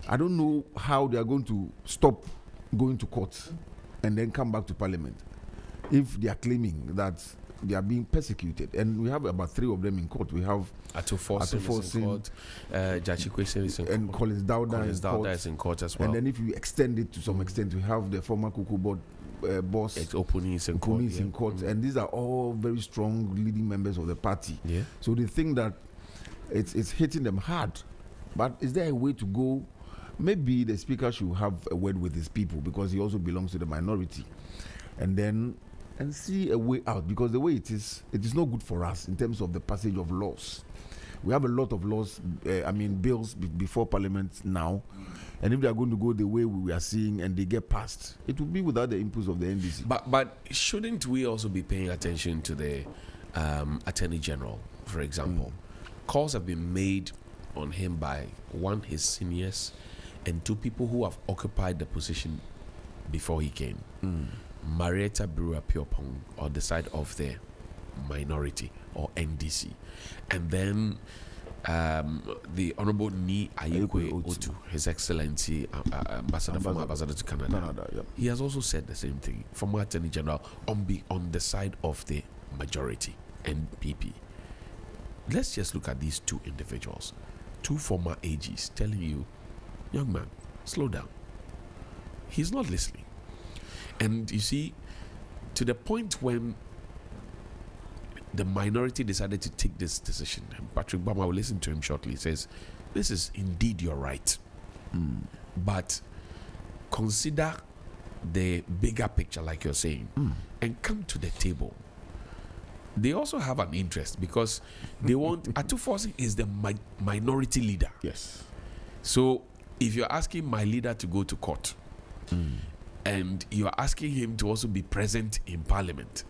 I don't know how they are going to stop going to court and then come back to parliament if they are claiming that they are being persecuted. And we have about 3 of them in court. We have Atuforsin in court, Gyakye Quayson is in court, and Collins Dawda is in court as well. And then if you extend it to some extent, we have the former Kuku board boss Opuni is in court. In court. And these are all very strong leading members of the party. Yeah. So they think that it's hitting them hard. But is there a way to go? Maybe the speaker should have a word with his people, because he also belongs to the minority, and see a way out, because the way it is not good for us in terms of the passage of laws. We have a lot of laws, bills before parliament now, and if they are going to go the way we are seeing and they get passed, it will be without the inputs of the NDC. But shouldn't we also be paying attention to the Attorney General, for example? Calls have been made on him by 1, his seniors, and 2 people who have occupied the position before he came. Marietta Brewer-Piopong on the side of the minority or NDC, and then the Honorable Ni Ayikwe Otu, His Excellency former Ambassador to Canada. Yep. He has also said the same thing. Former Attorney General on the side of the majority, NPP. Let's just look at these 2 individuals, 2 former AGs, telling you, young man, slow down. He's not listening. And you see, to the point when the minority decided to take this decision, and Patrick Bama will listen to him shortly, says, this is indeed your right. But consider the bigger picture, like you're saying, and come to the table. They also have an interest, because they want Atuforsin is the minority leader. Yes. So if you're asking my leader to go to court, and you are asking him to also be present in parliament,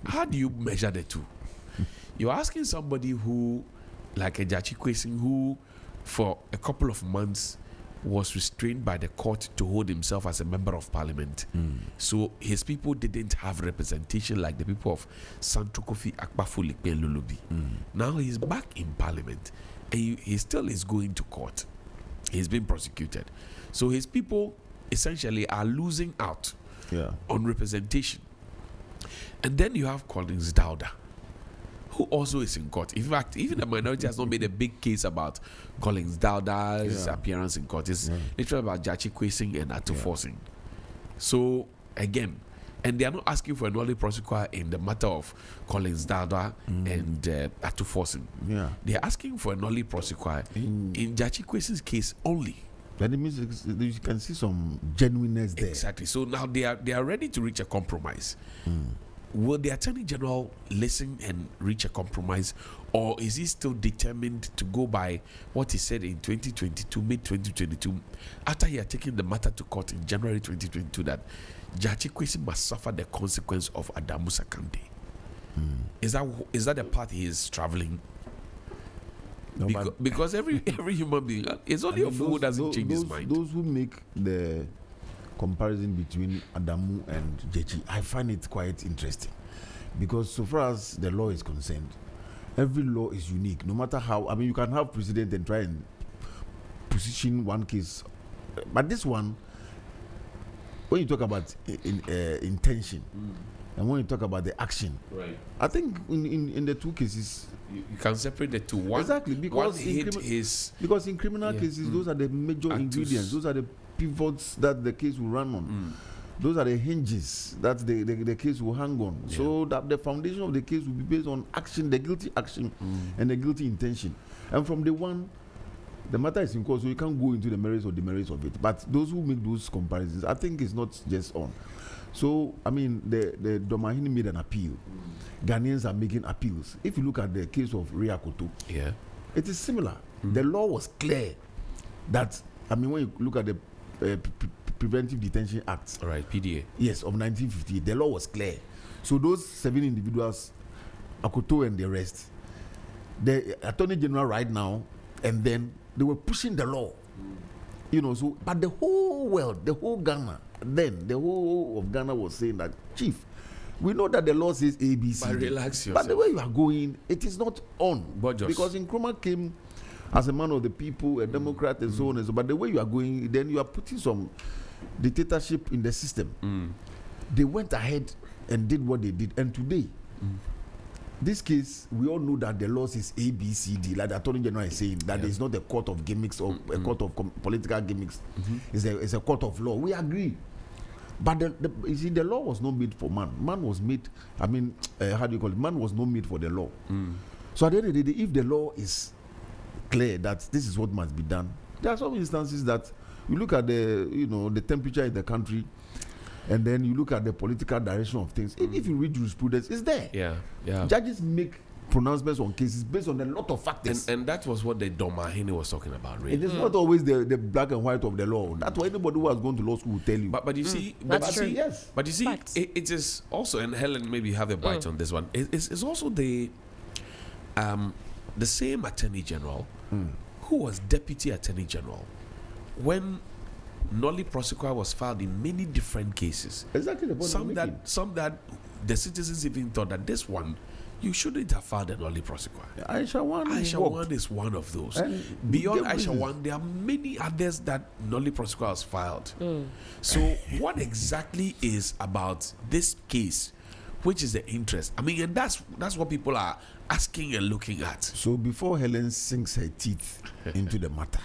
how do you measure the two? You're asking somebody who, like a Gyakye Quayson, who for a couple of months was restrained by the court to hold himself as a member of parliament. So his people didn't have representation like the people of Santo Kofi Akpafo Likpe Lulubi. Now he's back in parliament, and he still is going to court. He's been prosecuted. So his people essentially are losing out on representation. And then you have Collins Dawda, who also is in court. In fact, even the minority has not made a big case about Collins Dawda's appearance in court. It's literally about Gyakye Quayson and Atuforsin. So again, and they are not asking for a nolle prosequi in the matter of Collins Dawda and Atuforsin. They are asking for a nolle prosequi in Gyakye Quayson's case only. That means you can see some genuineness there. Exactly. So now they are ready to reach a compromise. Will the Attorney General listen and reach a compromise, or is he still determined to go by what he said in 2022, mid-2022, after he had taken the matter to court in January 2022, that Gyakye Quayson must suffer the consequence of Adamu Sakande? Is that the path he is traveling? No, because every human being, it's only a fool who doesn't change his mind. Those who make the comparison between Adamu and Gyakye, I find it quite interesting, because so far as the law is concerned, every law is unique. No matter how, you can have precedent and try and position one case, but this one, when you talk about intention, and when you talk about the action, right? I think in the 2 cases, you can separate the 2. One, exactly, because in criminal cases, those are the major ingredients. Those are the pivots that the case will run on. Those are the hinges that the case will hang on. So that the foundation of the case will be based on action, the guilty action, and the guilty intention. And from the one, the matter is in court, so you can't go into the merits or demerits of it. But those who make those comparisons, I think it's not just on. So, the Domahini made an appeal. Ghanaians are making appeals. If you look at the case of Ria Koto, it is similar. The law was clear that, when you look at the Preventive Detention Act, right, PDA, yes, of 1958, the law was clear. So those 7 individuals, Akoto and the rest, the Attorney General right now, and then they were pushing the law. So, but the whole world, the whole Ghana, then the whole of Ghana was saying that, Chief, we know that the law says ABC. But relax yourself. But the way you are going, it is not on. But because Nkrumah came as a man of the people, a Democrat, and so on and so. But the way you are going, then you are putting some dictatorship in the system. They went ahead and did what they did, and today, this case, we all know that the law is A, B, C, D. Like the Attorney General is saying that it's not a court of gimmicks or a court of political gimmicks. It's a court of law. We agree. But you see, the law was not made for man. Man was made, how do you call it? Man was not made for the law. So at the end of the day, if the law is clear that this is what must be done, there are some instances that you look at the temperature in the country, and then you look at the political direction of things. If you read jurisprudence, it's there. Yeah. Judges make pronouncements on cases based on a lot of factors. And that was what the Domahini was talking about, really. It is not always the black and white of the law. That's what anybody who has gone to law school will tell you. But you see, That's true. Yes. But you see, it is also, and Helen maybe have a bite on this one. It's also the same Attorney General who was Deputy Attorney General when Nolly Prosequa was filed in many different cases. Exactly the point I'm making. Some that the citizens even thought that this one, you shouldn't have filed a Nolly Prosequa. Aisha One is one of those. And beyond Aisha One, there are many others that Nolly Prosequa has filed. So what exactly is about this case, which is the interest? I mean, and that's what people are asking and looking at. So before Helen sinks her teeth into the matter,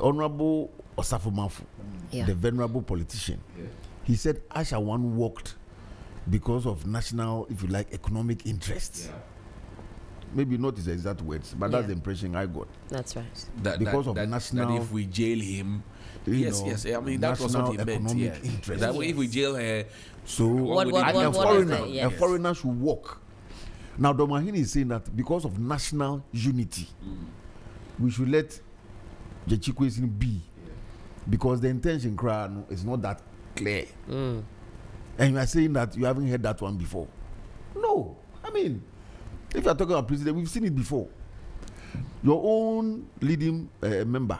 Honorable Osafo Mafu, the venerable politician, he said Aisha One walked because of national, if you like, economic interests. Maybe not his exact words, but that's the impression I got. That's right. Because of national. That if we jail him, yes. I mean, that was what he meant. Interest. That way, if we jail her, so a foreigner should walk. Now, Domahini is saying that because of national unity, we should let Jechikwesin be, because the intention is not that clear. And you are saying that you haven't heard that one before. No. I mean, if you are talking about president, we've seen it before. Your own leading member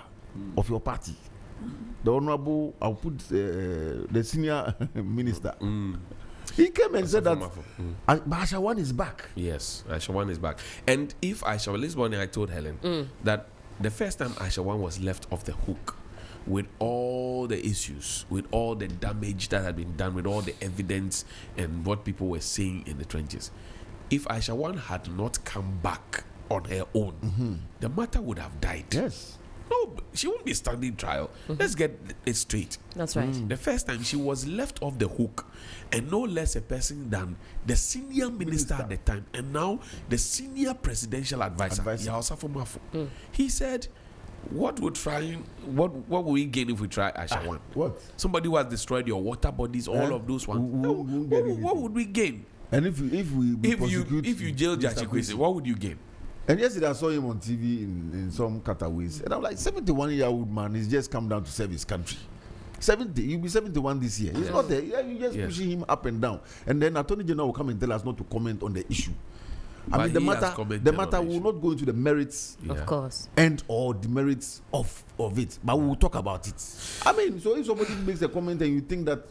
of your party, the honorable, I'll put the senior minister, he came and said that Aisha One is back. Yes, Aisha One is back. And if Aisha, this morning I told Helen that the first time Aisha One was left off the hook with all the issues, with all the damage that had been done, with all the evidence and what people were saying in the trenches, if Aisha One had not come back on her own, the matter would have died. Yes. No, she won't be standing trial. Let's get it straight. That's right. The first time she was left off the hook, and no less a person than the senior minister at the time, and now the senior presidential advisor. Osafo Mafu. He said, what would we gain if we try Aisha One? What? Somebody who has destroyed your water bodies, all of those ones. What would we gain? And if you jail Jachikwesin, what would you gain? And yesterday I saw him on TV in some cutaways, and I'm like, 71-year-old man is just come down to serve his country. 70, you'll be 71 this year. He's not there. You just pushing him up and down, and then Attorney General will come and tell us not to comment on the issue. I mean, the matter will not go into the merits, of course, and or the merits of it, but we will talk about it. I mean, so if somebody makes a comment and you think that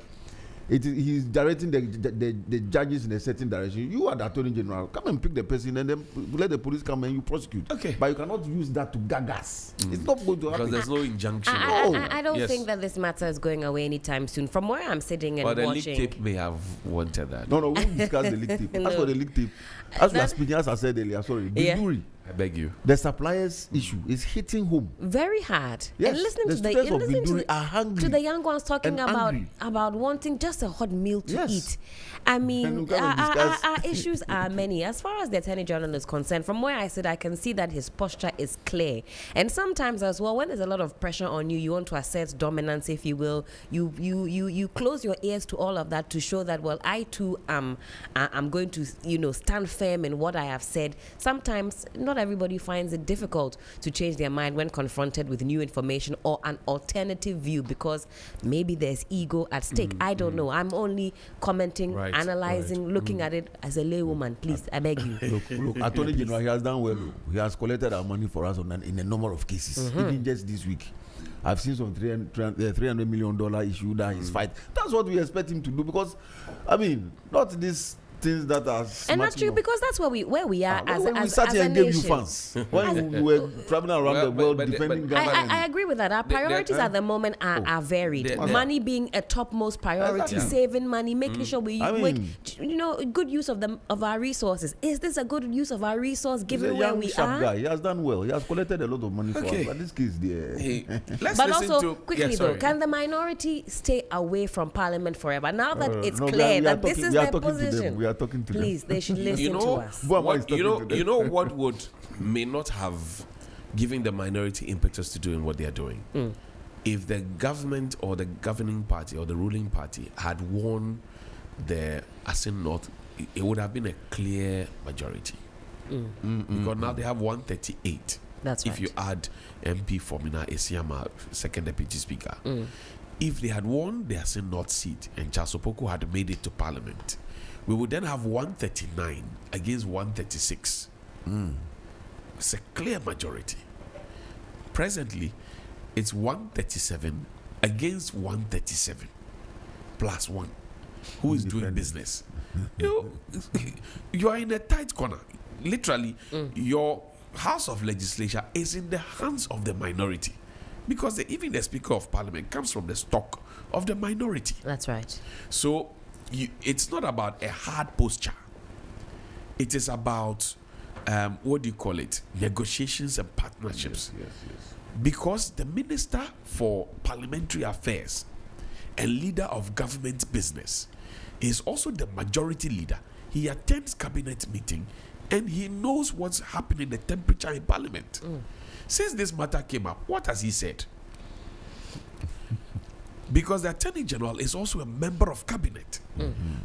he's directing the judges in a certain direction, you are the Attorney General. Come and pick the person and then let the police come and you prosecute. Okay. But you cannot use that to gag us. It's not going to happen. Because there's no injunction. I don't think that this matter is going away anytime soon. From where I'm sitting and watching. But the leak tape may have wanted that. No, we won't discuss the leak tape. As for the leak tape, as I said earlier, Biduri, I beg you. the suppliers issue is hitting home very hard. Yes, and listening the students of Biduri are hungry to the young ones talking and about wanting just a hot meal to Yes. eat. I mean, our issues are many. As far as the Attorney General is concerned, from where I sit, I can see that his posture is clear. And sometimes as well, when there's a lot of pressure on you, you want to assert dominance, if you will. You close your ears to all of that to show that, well, I too am going to stand firm in what I have said. Sometimes not everybody finds it difficult to change their mind when confronted with new information or an alternative view, because maybe there's ego at stake. I don't know. I'm only commenting, analyzing, looking at it as a laywoman. Please, I beg you. Look, Attorney General, he has done well. He has collected our money for us in a number of cases. Even just this week, I've seen some $300 million issue that he's fight. That's what we expect him to do, because, I mean, not this things that are and that's true because that's where we are as when a we sat as here a and gave you nation. funds when we were traveling around the world defending Ghana. I agree with that. Our priorities at the moment are varied. Money being a topmost priority, saving money, making sure we make good use of our resources. Is this a good use of our resource given where we are? Guy. He has done well. He has collected a lot of money for us. But this case, let's but listen also, to, quickly though, can the minority stay away from Parliament forever? Now that it's clear that this is their position. We are talking to them. Please, they should listen to us. You know what may not have given the minority impetus to doing what they are doing? If the government or the governing party or the ruling party had won the Asin North, it would have been a clear majority. Because now they have 138. That's right. If you add MP Formina Esiama, second deputy speaker. If they had won the Asin North seat and Charles Opoku had made it to Parliament, we would then have 139 against 136. It's a clear majority. Presently, it's 137 against 137 plus 1. Who is doing business? You are in a tight corner. Literally, your House of Legislature is in the hands of the minority. Because even the Speaker of Parliament comes from the stock of the minority. That's right. So it's not about a hard posture. It is about, what do you call it? Negotiations and partnerships. Yes. Because the Minister for Parliamentary Affairs and leader of government business is also the majority leader. He attends cabinet meeting and he knows what's happening, the temperature in Parliament. Since this matter came up, what has he said? Because the Attorney General is also a member of cabinet.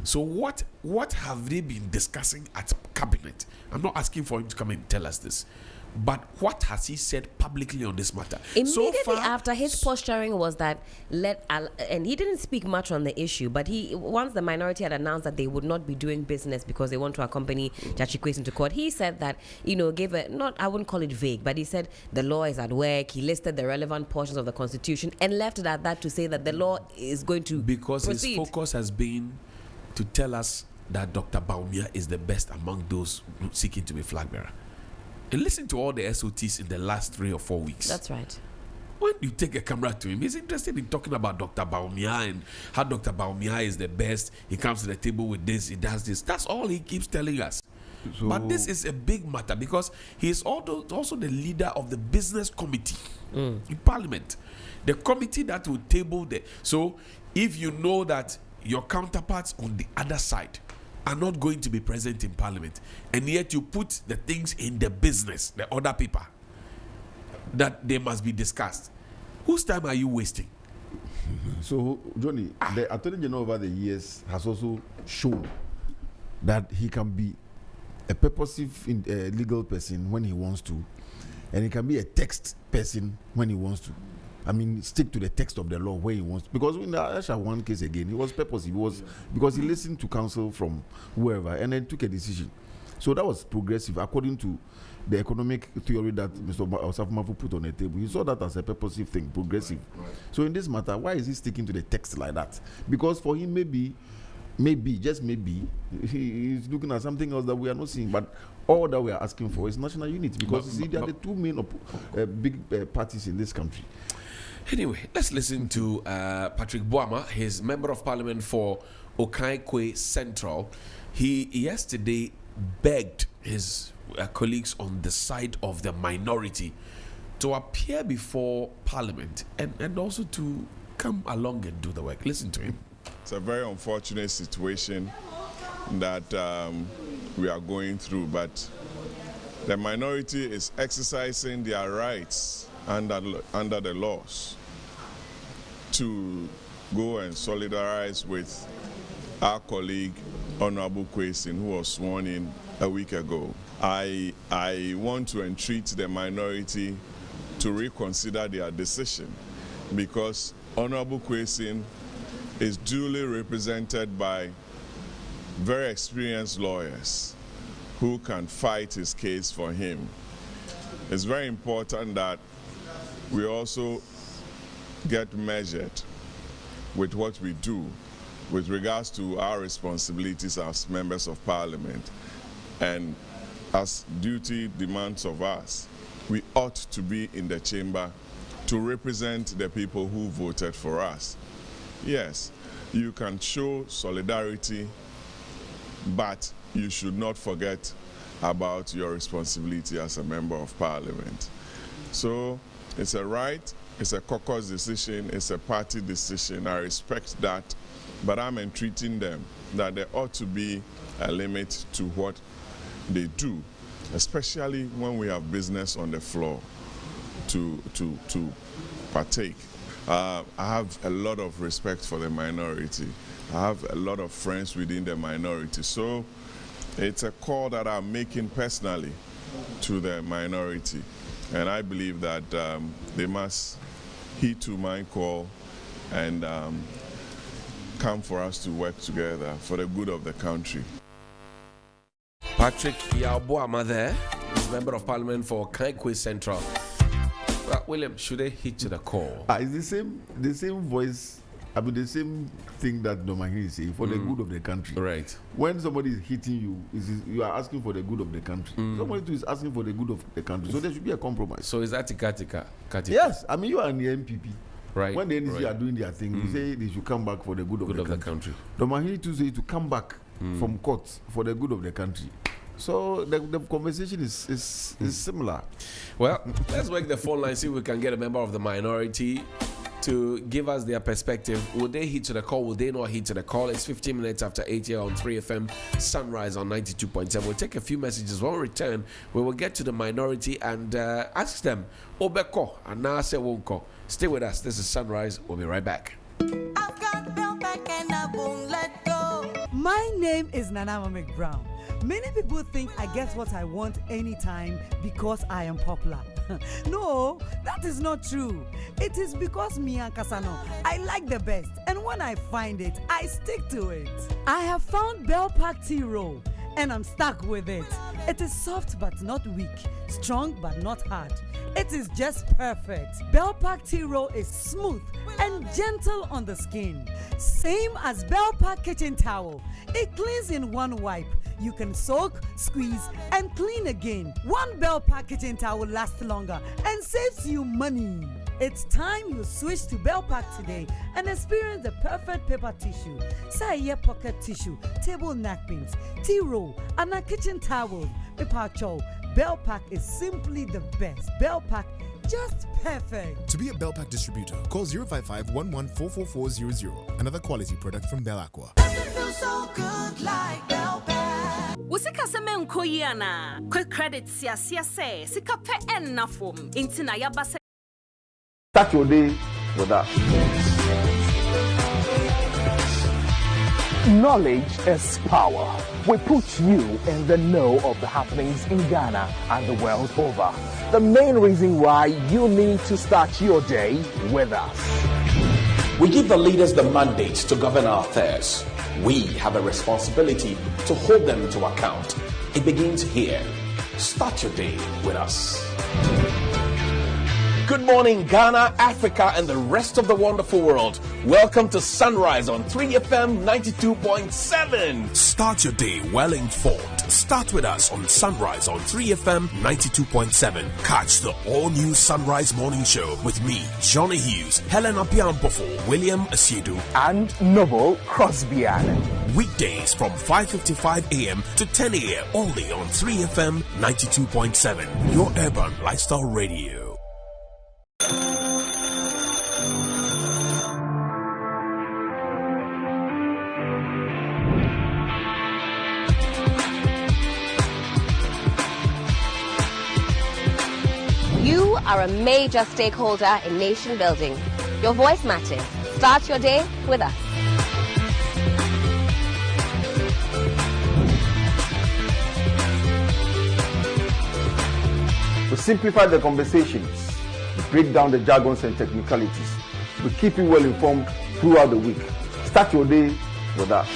So what have they been discussing at cabinet? I'm not asking for him to come and tell us this. But what has he said publicly on this matter? Immediately after, his posturing was that and he didn't speak much on the issue, but once the minority had announced that they would not be doing business because they want to accompany Judge Kwesi to court, he said that, gave I wouldn't call it vague, but he said the law is at work. He listed the relevant portions of the Constitution and left it at that to say that the law is going to because proceed. His focus has been to tell us that Dr. Bawumia is the best among those seeking to be flag bearer. And listen to all the SOTs in the last 3 or 4 weeks. That's right. When you take a camera to him, he's interested in talking about Dr. Bawumia and how Dr. Bawumia is the best. He comes to the table with this, he does this. That's all he keeps telling us. But this is a big matter because he is also the leader of the business committee in Parliament. The committee that will table So if you know that your counterparts on the other side are not going to be present in Parliament, and yet you put the things in the business, the other paper, that they must be discussed. Whose time are you wasting? So, Johnny, the Attorney General over the years has also shown that he can be a purposive legal person when he wants to, and he can be a text person when he wants to. I mean, stick to the text of the law where he wants to. Because in the Aisha one case again, he was purposive. Because he listened to counsel from whoever and then took a decision. So that was progressive according to the economic theory that Mr. Osafo put on the table. He saw that as a purposive thing, progressive. Right. So in this matter, why is he sticking to the text like that? Because for him, maybe, just maybe, he's looking at something else that we are not seeing. But all that we are asking for is national unity because they are the two main big parties in this country. Anyway, let's listen to Patrick Boama, his member of parliament for Okaikwe Central. He yesterday begged his colleagues on the side of the minority to appear before parliament and also to come along and do the work. Listen to him. It's a very unfortunate situation that we are going through, but the minority is exercising their rights under the laws to go and solidarize with our colleague Honorable Kwesi, who was sworn in a week ago. I want to entreat the minority to reconsider their decision because Honorable Kwesi is duly represented by very experienced lawyers who can fight his case for him. It's very important that we also get measured with what we do with regards to our responsibilities as members of parliament and as duty demands of us, we ought to be in the chamber to represent the people who voted for us. Yes, you can show solidarity, but you should not forget about your responsibility as a member of parliament. So it's a right, it's a caucus decision, it's a party decision. I respect that, but I'm entreating them that there ought to be a limit to what they do, especially when we have business on the floor to partake. I have a lot of respect for the minority. I have a lot of friends within the minority. So it's a call that I'm making personally to the minority. And I believe that they must heed to my call and come for us to work together for the good of the country. Patrick Yaoboama there, Member of Parliament for Kaikwe Central. William, should they hit to the call? It's the same voice. I mean, the same thing that Domahiri is saying, for the good of the country. Right. When somebody is hitting you, you are asking for the good of the country. Somebody too is asking for the good of the country. So there should be a compromise. So is that tika? Yes. I mean, you are in the MPP. Right. When the NDC are doing their thing, you say they should come back for the good of the country. Domahiri too say to come back from court for the good of the country. So the conversation is similar. Well, let's work the phone line, see if we can get a member of the minority to give us their perspective. Will they hit to the call? Will they not hit to the call? It's 15 minutes after 8 here on 3FM, Sunrise on 92.7. We'll take a few messages. When we return, we will get to the minority and ask them, Obeko and Nase Wonko. Stay with us. This is Sunrise. We'll be right back. I've got Bell Pack and I won't let go. My name is Nanama McBrown. Many people think I get what I want anytime because I am popular. No, that is not true. It is because me and Kasano, I like the best, and when I find it, I stick to it. I have found Bell Pack Tea Roll, and I'm stuck with it. It is soft but not weak, strong but not hard. It is just perfect. Bell Pack Tea Roll is smooth and gentle on the skin. Same as Bell Pack Kitchen Towel. It cleans in one wipe. You can soak, squeeze, and clean again. One Bell Pack Kitchen Towel lasts longer and saves you money. It's time you switch to Bell Pack today and experience the perfect paper tissue. Say pocket tissue, table napkins, tea roll, and a kitchen towel. Paper chow. Bell Pack is simply the best. Bell Pack, just perfect. To be a Bell Pack distributor, call 055-11-44400. Another quality product from Bell Aqua. Feels so good like Bell Pack. Usika seme nkoyiana. Quick credit say sika pe enna form. Intina yabase. Start your day with us. Knowledge is power. We put you in the know of the happenings in Ghana and the world over. The main reason why you need to start your day with us. We give the leaders the mandate to govern our affairs. We have a responsibility to hold them to account. It begins here. Start your day with us. Good morning, Ghana, Africa, and the rest of the wonderful world. Welcome to Sunrise on 3FM 92.7. Start your day well informed. Start with us on Sunrise on 3FM 92.7. Catch the all-new Sunrise Morning Show with me, Johnny Hughes, Helena Piampofo, William Asiedu, and Noble Crosbyan. Weekdays from 5:55 a.m. to 10 a.m. only on 3FM 92.7. Your urban lifestyle radio. You are a major stakeholder in nation building. Your voice matters. Start your day with us. We simplify the conversations. We break down the jargons and technicalities. We keep you well informed throughout the week. Start your day with us.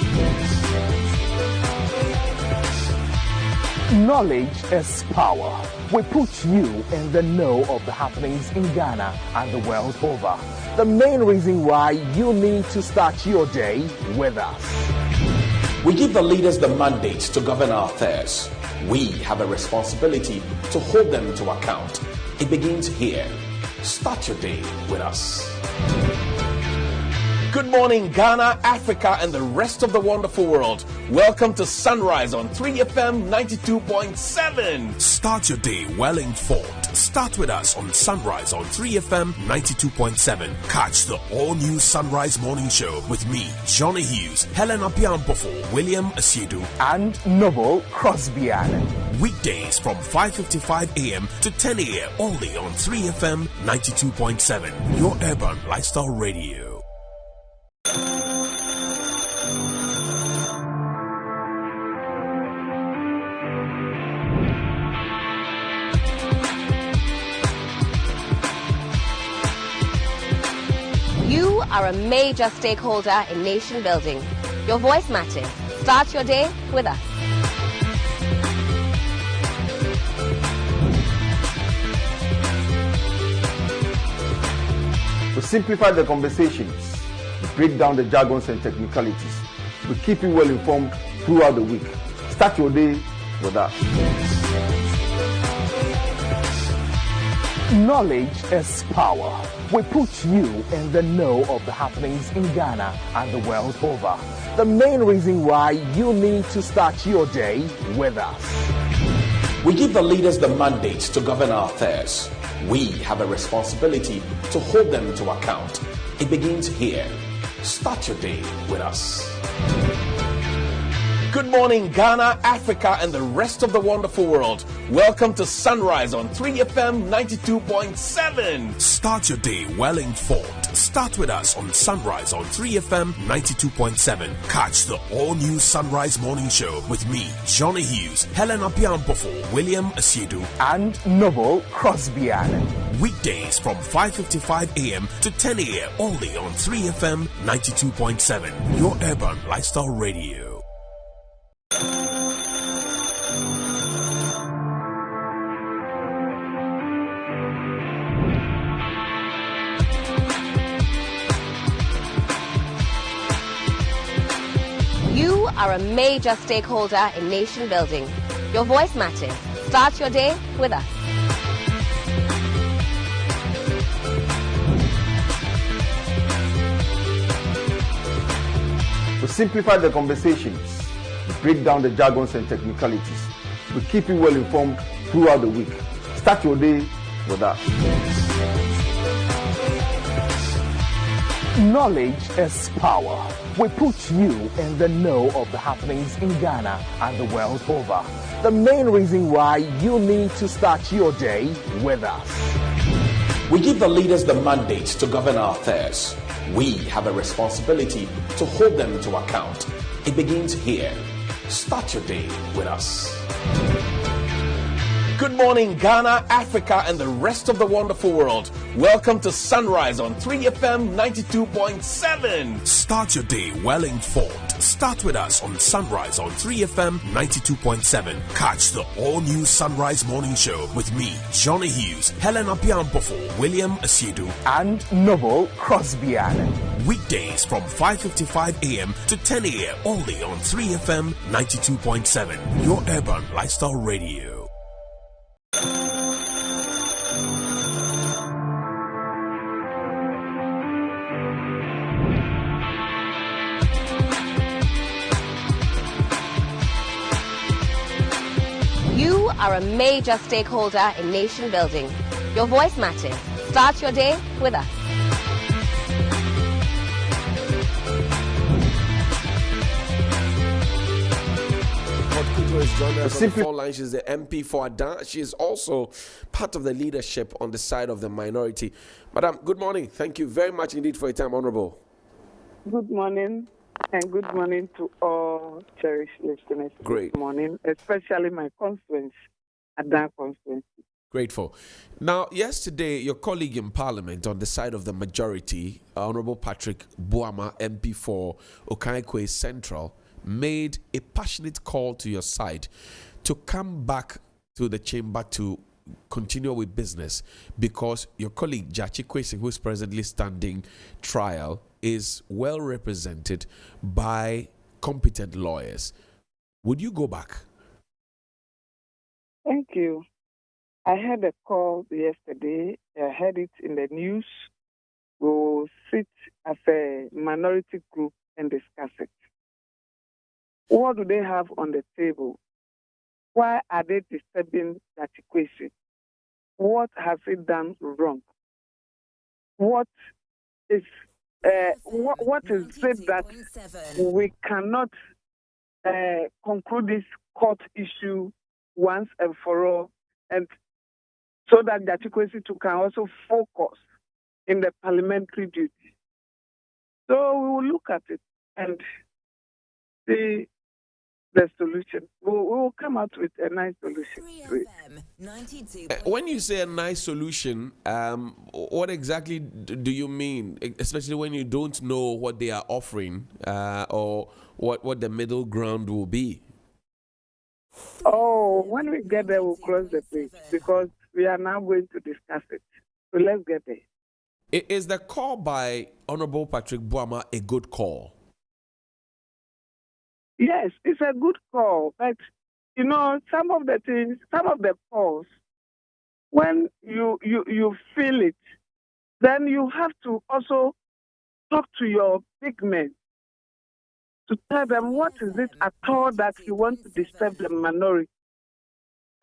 Knowledge is power. we put you in the know of the happenings in Ghana and the world over. The main reason why you need to start your day with us. We give the leaders the mandate to govern our affairs. We have a responsibility to hold them to account. It begins here. Start your day with us. Good morning, Ghana, Africa, and the rest of the wonderful world. Welcome to Sunrise on 3FM 92.7. Start your day well informed. Start with us on Sunrise on 3FM 92.7. Catch the all-new Sunrise Morning Show with me, Johnny Hughes, Helen Apiampofo, William Asiedu, and Noble Crosbyan. Weekdays from 5:55 a.m. to 10 a.m. only on 3FM 92.7. Your urban lifestyle radio. You are a major stakeholder in nation building. Your voice matters. Start your day with us. To simplify the conversations, we break down the jargons and technicalities. We keep you well informed throughout the week. Start your day with us. Knowledge is power. We put you in the know of the happenings in Ghana and the world over. The main reason why you need to start your day with us. We give the leaders the mandate to govern our affairs. We have a responsibility to hold them to account. It begins here. Start your day with us. Good morning, Ghana, Africa, and the rest of the wonderful world. Welcome to Sunrise on 3FM 92.7. Start your day well informed. Start with us on Sunrise on 3FM 92.7. Catch the all-new Sunrise Morning Show with me, Johnny Hughes, Helen Apiampofo, William Asiedu, and Noble Crosbyan. Weekdays from 5:55 a.m. to 10 a.m. only on 3FM 92.7. Your urban lifestyle radio. You are a major stakeholder in nation building. Your voice matters. Start your day with us. To simplify the conversations, we break down the jargons and technicalities. We keep you well informed throughout the week. Start your day with us. Knowledge is power. We put you in the know of the happenings in Ghana and the world over. The main reason why you need to start your day with us. We give the leaders the mandate to govern our affairs. We have a responsibility to hold them to account. It begins here. Start your day with us. Good morning, Ghana, Africa, and the rest of the wonderful world. Welcome to Sunrise on 3FM 92.7. Start your day well informed. Start with us on Sunrise on 3FM 92.7. Catch the all-new Sunrise Morning Show with me, Johnny Hughes, Helen Apiampofo, William Asiedu, and Noble Crosbyan. Weekdays from 5:55 a.m. to 10 a.m. only on 3FM 92.7. Your urban lifestyle radio. You are a major stakeholder in nation building. Your voice matters. Start your day with us. Is joining us on the phone line. She's the MP for Adan. She is also part of the leadership on the side of the minority. Madam, good morning. Thank you very much indeed for your time, Honorable. Good morning, and good morning to all cherished listeners. Great. Good morning, especially my constituents, Adan constituency. Grateful. Now, yesterday, your colleague in Parliament on the side of the majority, Honorable Patrick Boama, MP for Okanekwe Central, made a passionate call to your side to come back to the chamber to continue with business because your colleague Jachi Kwesi, who is presently standing trial, is well represented by competent lawyers. Would you go back? Thank you. I had a call yesterday. I heard it in the news. We'll sit as a minority group and discuss it. What do they have on the table? Why are they disturbing that equation? What has it done wrong? What is it that we cannot conclude this court issue once and for all, and so that the adequacy can also focus in the parliamentary duty? So we will look at it and see the solution. We will come out with a nice solution. When you say a nice solution, what exactly do you mean? Especially when you don't know what they are offering or what the middle ground will be. Oh, when we get there, we'll cross the bridge because we are now going to discuss it. So let's get there. Is the call by Honorable Patrick Boama a good call? Yes, it's a good call, but you know, some of the calls, when you feel it, then you have to also talk to your big men to tell them what is it at all that you want to disturb the minority.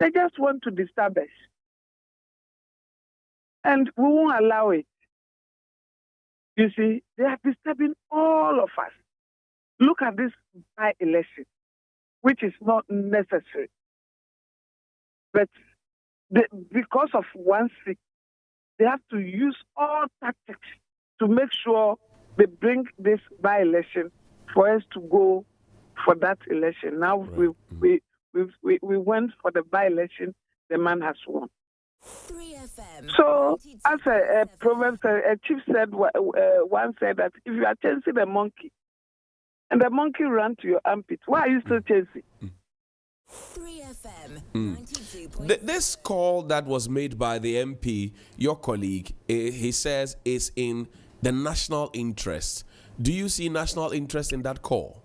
They just want to disturb us, and we won't allow it. You see, they are disturbing all of us. Look at this by-election, which is not necessary. But because of one seat, they have to use all tactics to make sure they bring this by-election for us to go for that election. Now we went for the by-election, the man has won. So, as a proverb, a chief said, once said that if you are chasing a monkey, and the monkey ran to your armpit, why are you still chasing? 3FM. This call that was made by the MP, your colleague, he says is in the national interest. Do you see national interest in that call?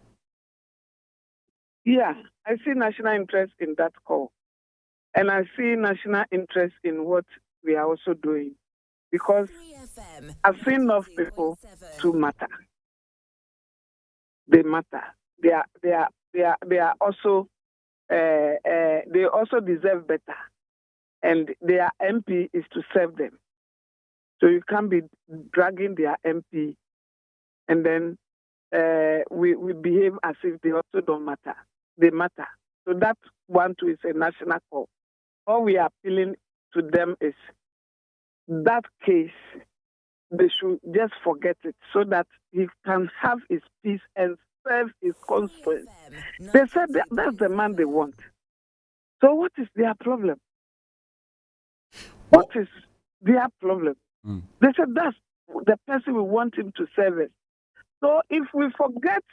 Yeah, I see national interest in that call. And I see national interest in what we are also doing. Because I've seen enough people to matter. They matter. They are also they also deserve better, and their MP is to serve them. So you can't be dragging their MP, and then we behave as if they also don't matter. They matter. So that one too is a national call. All we are appealing to them is that case. They should just forget it so that he can have his peace and serve his constituents. They said that's the man they want. So what is their problem? What is their problem? They said that's the person we want him to serve us. So if we forget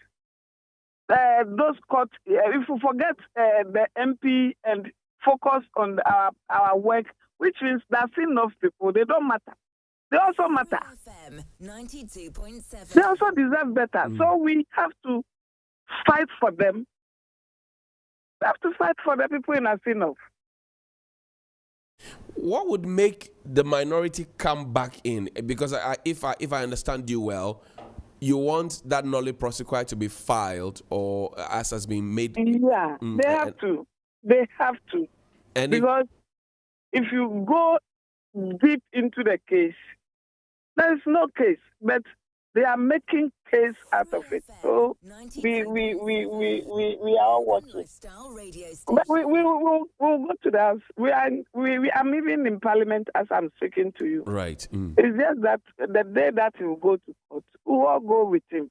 those courts, if we forget the MP and focus on our work, which means there's enough people, they don't matter. They also matter. They also deserve better. So we have to fight for them. We have to fight for the people in Asinov. What would make the minority come back in? Because if I understand you well, you want that nolle prosequi to be filed, or as has been made. Yeah, they have to. They have to. And because if you go deep into the case, there is no case, but they are making case out of it. So we are all watching. But we'll go to the house. We are even in Parliament as I'm speaking to you. Right. It's just that the day that he will go to court, we will all go with him,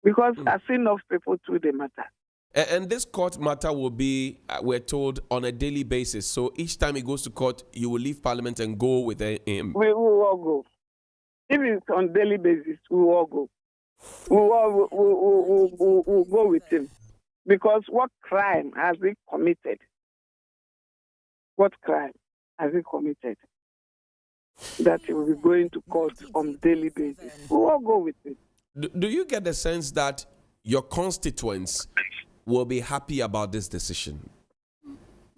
because I've seen enough people to the matter. And this court matter will be, we're told, on a daily basis. So each time he goes to court, you will leave Parliament and go with him. We will all go. If it's on daily basis, we will all go. We'll go with him. Because what crime has he committed? What crime? has he committed that he will be going to court on daily basis? We will all go with it. Do you get the sense that your constituents will be happy about this decision?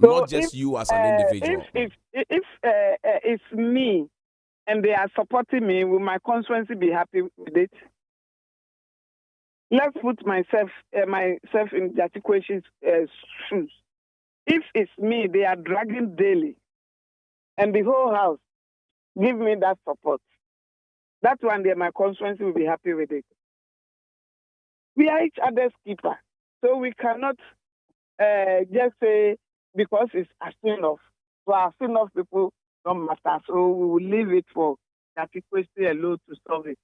So not just you as an individual. If it's me and they are supporting me, will my constituency be happy with it? Let's put myself in Jatikueshi's shoes. If it's me, they are dragging daily, and the whole house give me that support. That one day, my constituency will be happy with it. We are each other's keeper, so we cannot just say because it's a spin-off. So our spin-off people don't matter, so we will leave it for Jatikueshi alone to solve it.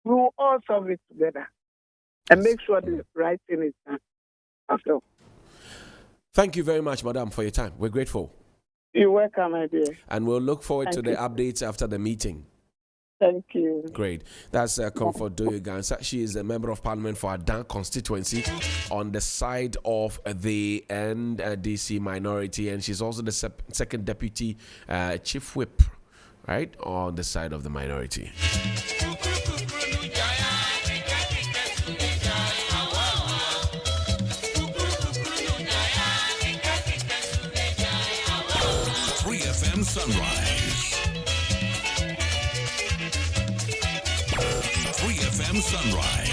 We will all solve it together and make sure the right thing is done. After all. Thank you very much, Madam, for your time. We're grateful. You're welcome, my dear. And we'll look forward to the updates after the meeting. Thank you. Great. That's Comfort Doyo Gansa. She is a member of parliament for Adan constituency on the side of the NDC minority, and she's also the second deputy chief whip, right, on the side of the minority. Sunrise. 3FM Sunrise.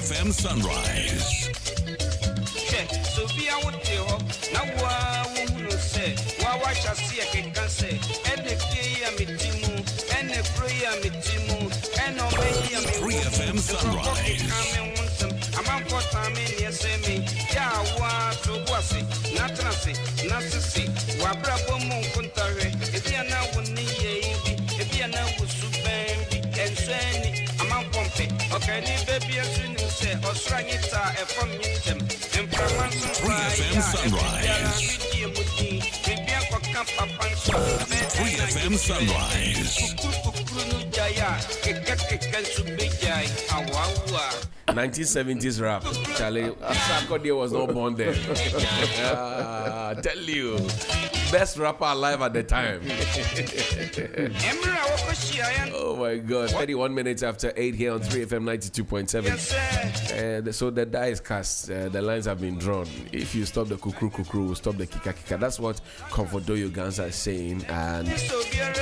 FM Sunrise. So be out there. Now, say, Wawa Chassia can say, and the Kia Mitimu, and the Prayer Mitimu, and Omea 3FM Sunrise. I'm for time in Yasemi, Yawa, Tobasi, Natrasi, Nassi, Wabra Bomo Kuntare, if you are now with me, if you are now with Subambi, and Sani, I'm on Pompe, okay, baby, as soon as you say, Osranita, and from Yitem, and from 3FM Sunrise. 3FM Sunrise. 1970s rap. Charlie, Sarkodie was not born there. Tell you, best rapper alive at the time. Oh my God! 31 minutes after 8 here on 3FM 92.7. So the die is cast. The lines have been drawn. If you stop the kukru, we'll stop the kika. That's what Comfort Doyo Gansa is saying, and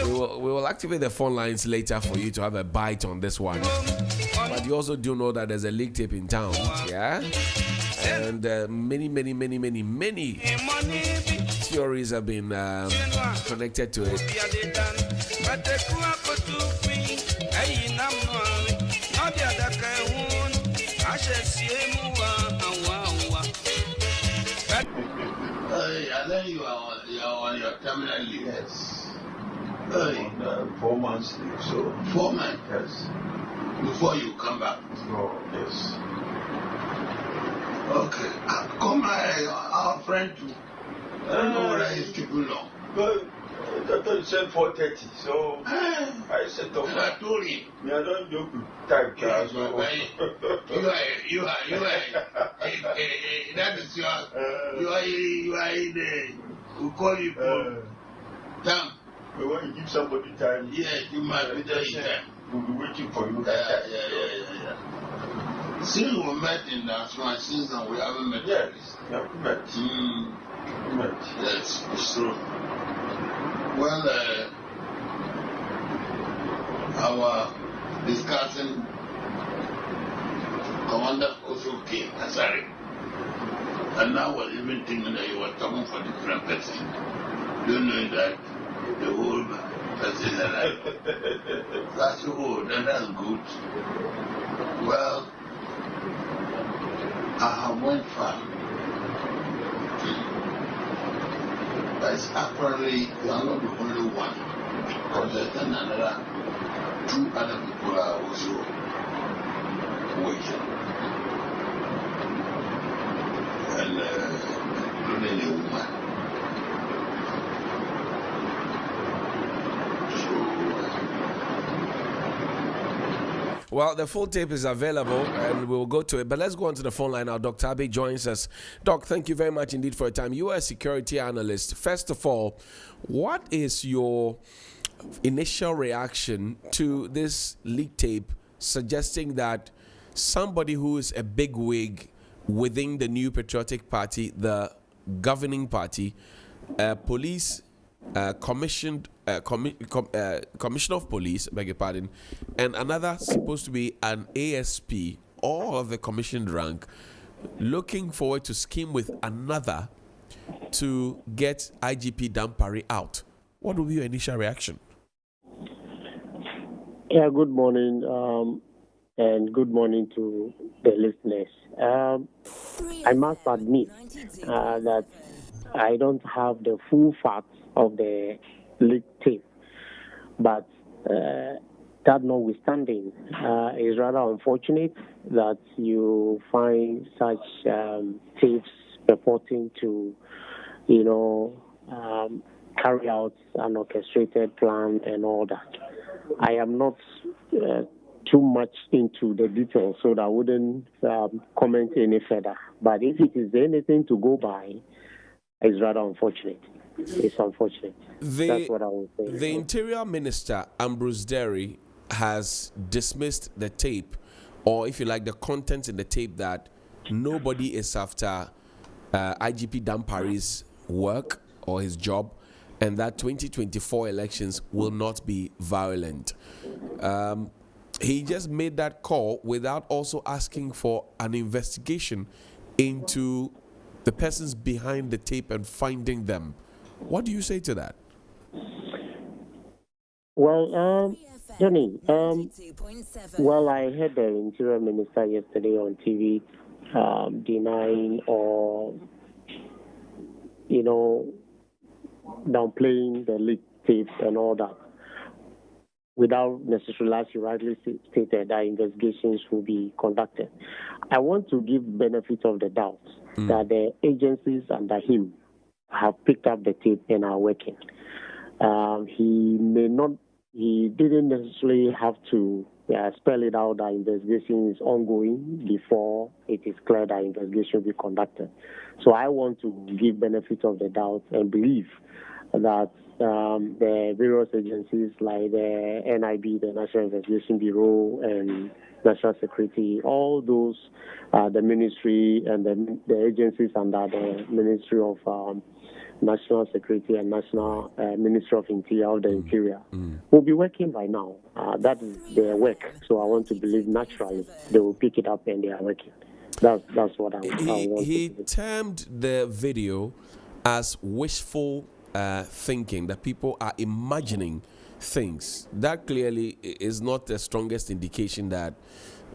we will activate the phone lines later for you to have a bite on this one. But you also do know that there's a leak tape in town, yeah? And many theories have been connected to it. I know you are on your terminal leave. Yes. 4 months leave, so 4 months. Yes. Before you come back. Oh, yes. Okay. Come our friend too. I don't know whether he's keeping long. But Doctor said 4:30, so I said to him. I told him. I don't joke with time. You are. That is your. You are in the. We call you time. But when you give somebody time, yes, you must be there in time. We'll be waiting for you. Yeah. Since we met in that one season, we haven't met. Yes, we haven't met. Yes, it's true. Well, our discussing commander also came. Sorry. And now we're even thinking that you were talking for different person. Don't know that the whole person is alive. That's good, and that's good. Well, I have went far. But apparently you are not the only one. Because there's another 2 other people are also working. And including a woman. So Well, the full tape is available and we'll go to it. But let's go on to the phone line now. Dr. Abe joins us. Doc, thank you very much indeed for your time. You are a security analyst. First of all, what is your initial reaction to this leak tape suggesting that somebody who is a big wig within the New Patriotic Party, the governing party, police commissioner of police, beg your pardon, and another supposed to be an ASP, all of the commissioned rank, looking forward to scheme with another to get IGP Dampare out? What will be your initial reaction? Yeah, good morning, and good morning to the listeners. I must admit that I don't have the full facts of the leak tape, but that notwithstanding, it's rather unfortunate that you find such tapes purporting to, carry out an orchestrated plan and all that. I am not too much into the details, so that I wouldn't comment any further. But if it is anything to go by, it's rather unfortunate. It's unfortunate. That's what I would say. The Interior Minister, Ambrose Derry, has dismissed the tape, or if you like, the content in the tape, that nobody is after IGP Dampare's work or his job, and that 2024 elections will not be violent. He just made that call without also asking for an investigation into the persons behind the tape and finding them. What do you say to that? Well, Johnny, well, I heard the Interior Minister yesterday on TV denying or, downplaying the leak tapes and all that, without necessarily, as you rightly stated, that investigations will be conducted. I want to give benefit of the doubt that the agencies under him have picked up the tape and are working. He didn't necessarily have to spell it out that investigation is ongoing before it is clear that investigation will be conducted. So I want to give benefit of the doubt and believe that the various agencies like the NIB, the National Investigation Bureau, and National Security, all those, the ministry and the agencies under the Ministry of National Security and National Ministry of Interior, the Interior, will be working by now. That is their work. So I want to believe naturally they will pick it up and they are working. That's what I want. He termed the video as wishful thinking, that people are imagining things. That clearly is not the strongest indication that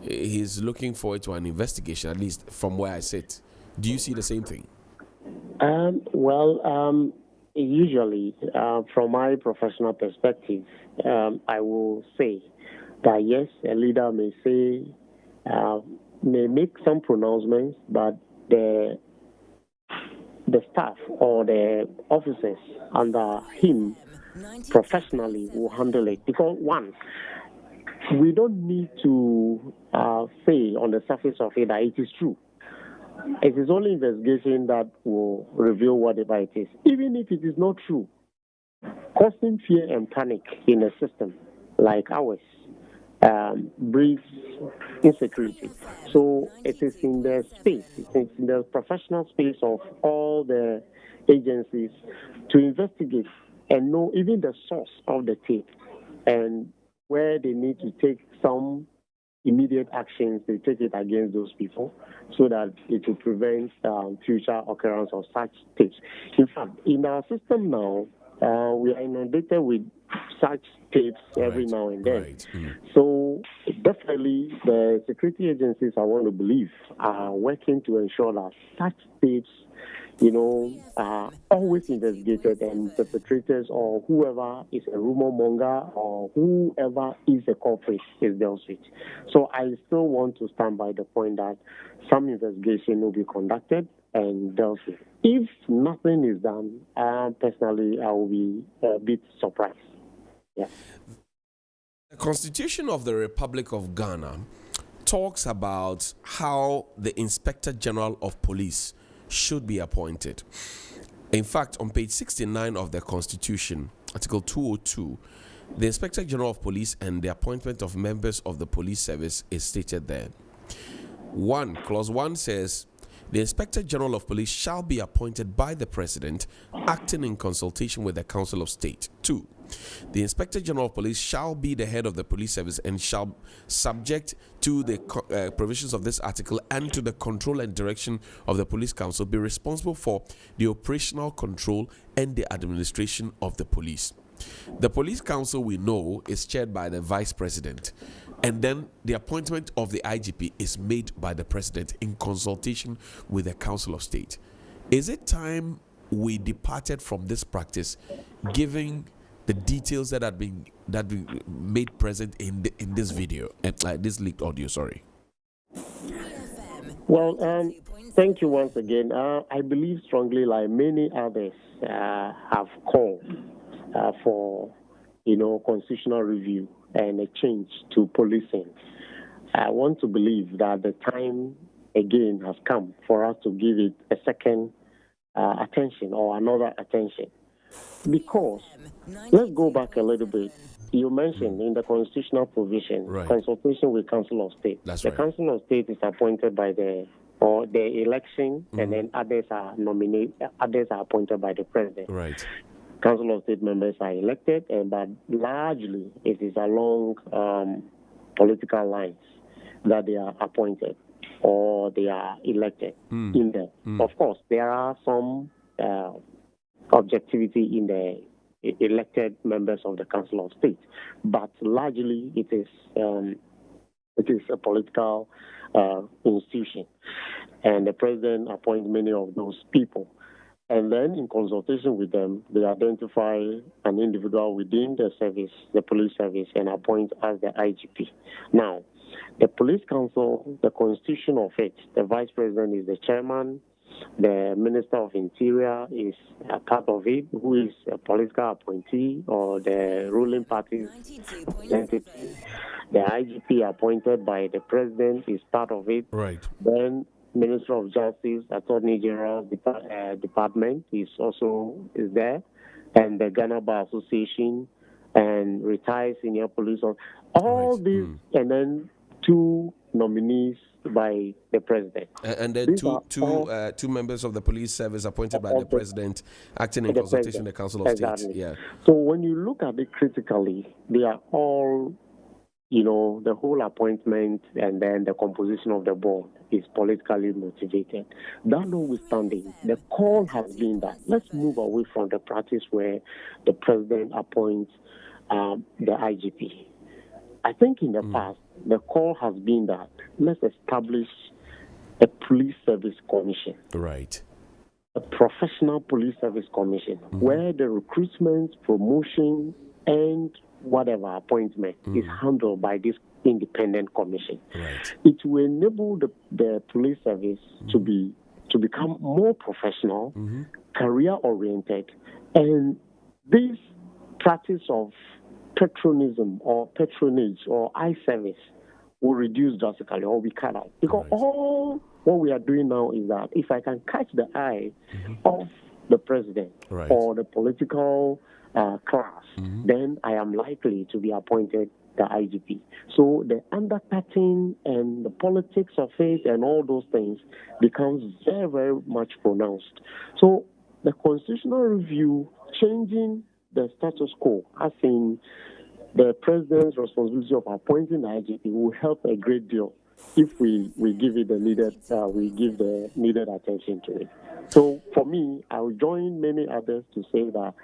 he's looking forward to an investigation, at least from where I sit. Do you see the same thing? Usually, from my professional perspective, I will say that yes, a leader may say, may make some pronouncements, but the staff or the officers under him professionally will handle it. Because one, we don't need to say on the surface of it that it is true. It is only investigation that will reveal whatever it is. Even if it is not true, causing fear and panic in a system like ours breeds insecurity. So it is in the space, it is in the professional space of all the agencies to investigate and know even the source of the tape and where they need to take some immediate actions, they take it against those people so that it will prevent future occurrence of such tapes. In fact, in our system now, we are inundated with such tapes every now and then. So definitely the security agencies, I want to believe, are working to ensure that such tapes, are always investigated and perpetrators or whoever is a rumor monger or whoever is a culprit is dealt with. So I still want to stand by the point that some investigation will be conducted and dealt with. If nothing is done, personally, I will be a bit surprised. Yeah. The Constitution of the Republic of Ghana talks about how the Inspector General of Police should be appointed. In fact, on page 69 of the Constitution, Article 202, the Inspector General of Police and the appointment of members of the police service is stated there. Clause 1 says, the Inspector General of Police shall be appointed by the President, acting in consultation with the Council of State. 2. The Inspector General of Police shall be the head of the police service and shall, subject to the provisions of this article and to the control and direction of the Police Council, be responsible for the operational control and the administration of the police. The Police Council, we know, is chaired by the Vice President, and then the appointment of the IGP is made by the President in consultation with the Council of State. Is it time we departed from this practice, given the details that have been made present in this video and this leaked audio? Sorry. Well, thank you once again. I believe strongly, like many others have called for, constitutional review and a change to policing. I want to believe that the time again has come for us to give it a second attention or another attention. Because, let's go back a little bit. You mentioned in the constitutional provision, consultation with Council of State. The Council of State is appointed by the election, and then others are appointed by the President. Right. Council of State members are elected, but largely it is along political lines that they are appointed or they are elected in them. Of course, there are some objectivity in the elected members of the Council of State, but largely it is a political institution, and the President appoints many of those people. And then, in consultation with them, they identify an individual within the service, the police service, and appoint as the IGP. Now, the Police Council, the constitution of it, the Vice President is the chairman, the Minister of Interior is a part of it, who is a political appointee or the ruling party's representative. The IGP appointed by the President is part of it. Right. Then, Minister of Justice, Attorney General Department is there, and the Ghana Bar Association and retired senior police officers. All these, and then 2 nominees by the President. And then two members of the police service appointed by the President, acting in consultation with the Council of State. Yeah. So when you look at it critically, they are all, the whole appointment and then the composition of the board is politically motivated. That notwithstanding, the call has been that let's move away from the practice where the President appoints the IGP. I think in the past, the call has been that let's establish a police service commission. Right. A professional police service commission where the recruitment, promotion, and whatever appointment is handled by this independent commission. Right. It will enable the police service to become more professional, career-oriented, and this practice of patronism or patronage or eye service will reduce drastically or be cut out. Because all what we are doing now is that if I can catch the eye of the President or the political class, then I am likely to be appointed the IGP. So the undercutting and the politics of it and all those things becomes very, very much pronounced. So the constitutional review changing the status quo, as in the President's responsibility of appointing the IGP, will help a great deal if we give it the needed attention to it. So for me, I will join many others to say that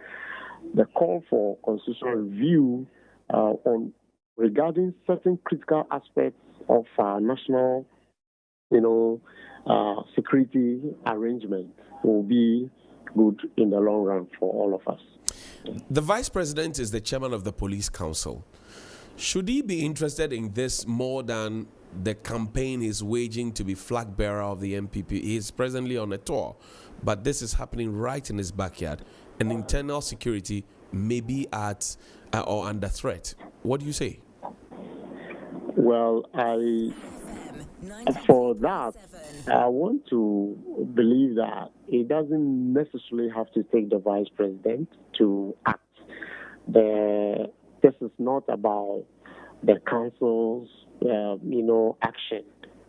the call for constitutional review on regarding certain critical aspects of our national, security arrangement will be good in the long run for all of us. The Vice President is the chairman of the Police Council. Should he be interested in this more than the campaign he's waging to be flag bearer of the NPP? He is presently on a tour, but this is happening right in his backyard, and internal security may be at or under threat. What do you say? Well, for that, I want to believe that it doesn't necessarily have to take the vice president to act. This is not about the council's, action.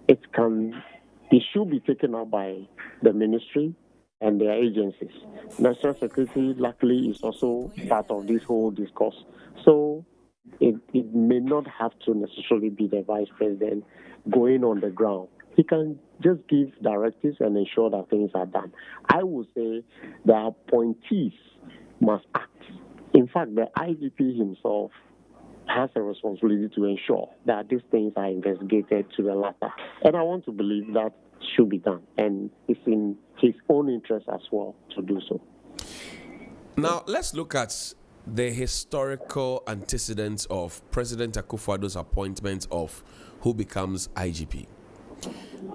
It should be taken up by the ministry and their agencies. National security, luckily, is also part of this whole discourse. So it may not have to necessarily be the vice president going on the ground. He can just give directives and ensure that things are done. I would say the appointees must act. In fact, the IGP himself has a responsibility to ensure that these things are investigated to the latter. And I want to believe that should be done. And it's in his own interest as well to do so. Now, let's look at the historical antecedents of President Akufo-Addo's appointment of who becomes IGP.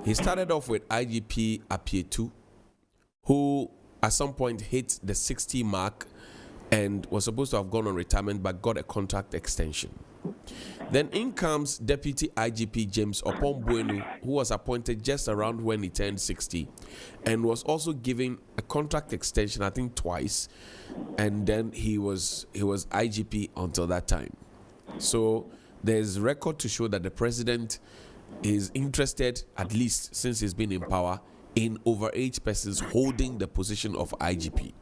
He started off with IGP Apietu, who at some point hit the 60 mark and was supposed to have gone on retirement but got a contract extension. Then in comes Deputy IGP James Opon-Buenu, who was appointed just around when he turned 60 and was also given a contract extension, I think twice, and then he was IGP until that time. So there's record to show that the president is interested, at least since he's been in power, in overage persons holding the position of IGP.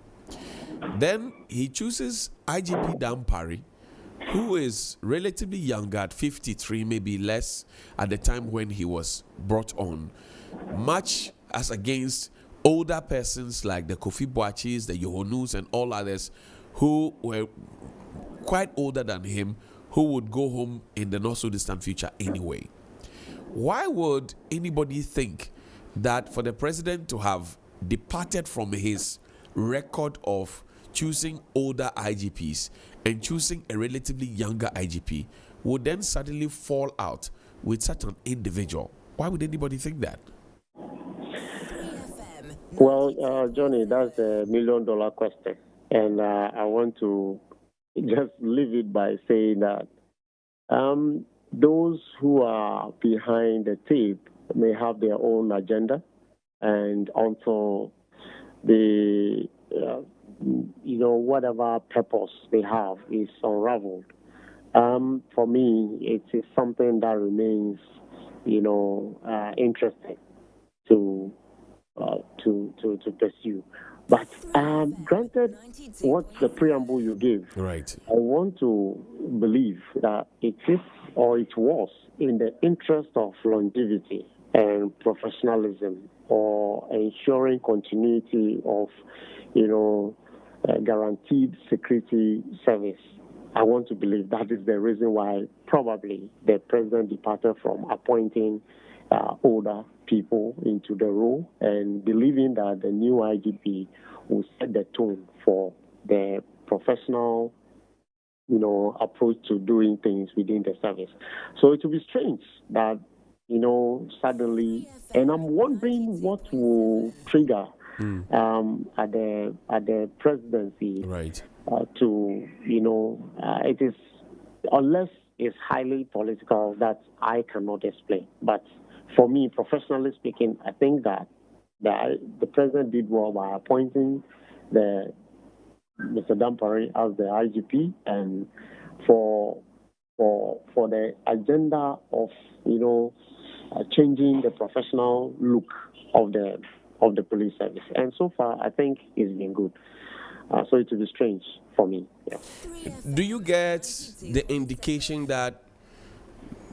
Then he chooses IGP Dampare, who is relatively younger at 53, maybe less at the time when he was brought on, much as against older persons like the Kofi Boachis, the Yohonus, and all others who were quite older than him, who would go home in the not so distant future anyway. Why would anybody think that for the president to have departed from his record of choosing older IGPs and choosing a relatively younger IGP would then suddenly fall out with such an individual? Why would anybody think that? Well, Johnny, that's the $1 million question. And I want to just leave it by saying that those who are behind the tape may have their own agenda, and until the whatever purpose they have is unraveled. For me, it is something that remains, interesting to pursue. But granted, what the preamble you gave, right? I want to believe that it is or it was in the interest of longevity and professionalism, or ensuring continuity of, guaranteed security service. I want to believe that is the reason why probably the president departed from appointing older people into the role, and believing that the new IGP will set the tone for the professional, approach to doing things within the service. So it will be strange that, suddenly, and I'm wondering what will trigger at the presidency, right? It is, unless it's highly political, that I cannot explain. But for me, professionally speaking, I think that the president did well by appointing Mr. Dampare as the IGP, and for the agenda of changing the professional look of the police service. And so far, I think it's been good. So it will be strange for me. Yeah. Do you get the indication that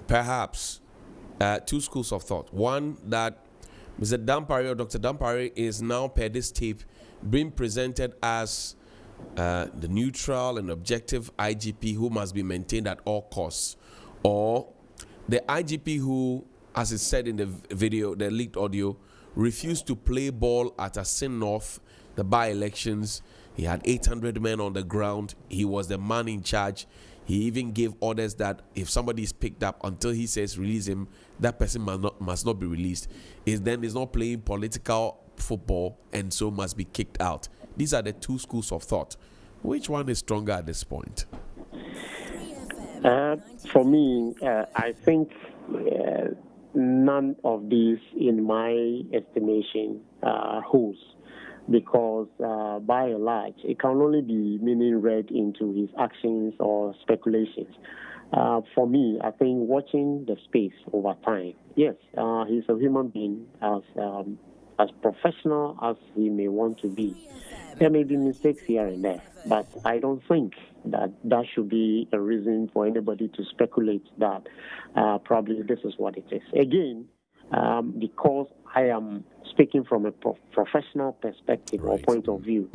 perhaps two schools of thought? One, that Mr. Dampare or Dr. Dampare is now, per this tape, being presented as the neutral and objective IGP who must be maintained at all costs, or the IGP who, as is said in the video, the leaked audio, refused to play ball at Asin North, the by-elections. He had 800 men on the ground. He was the man in charge. He even gave orders that if somebody is picked up, until he says release him, that person must not be released. Is not playing political football and so must be kicked out. These are the two schools of thought. Which one is stronger at this point? For me, I think none of these, in my estimation, holds, because by and large, it can only be meaning read into his actions or speculations. For me, I think watching the space over time, yes, he's a human being, as professional as he may want to be. There may be mistakes here and there, but I don't think that should be a reason for anybody to speculate that probably this is what it is. Again, because I am speaking from a professional perspective or point of view,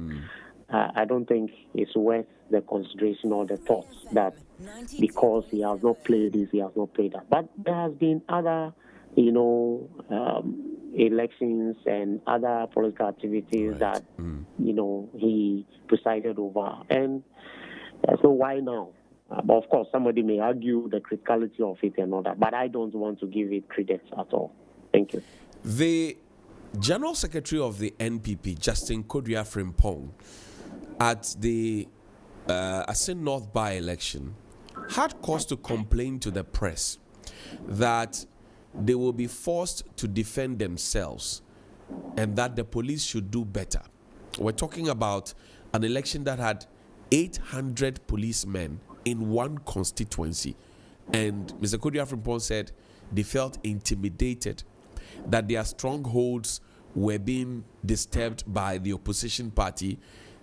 I don't think it's worth the consideration or the thoughts that because he has not played this, he has not played that. But there has been other, elections and other political activities that, he presided over. And so why now? But of course, somebody may argue the criticality of it and all that, but I don't want to give it credence at all. Thank you. The General Secretary of the NPP, Justin Kodria Frimpong, at the Asin North by-election, had cause to complain to the press that they will be forced to defend themselves and that the police should do better. We're talking about an election that had 800 policemen in one constituency. And Mr. Kodria Frimpong said they felt intimidated, that their strongholds were being disturbed by the opposition party,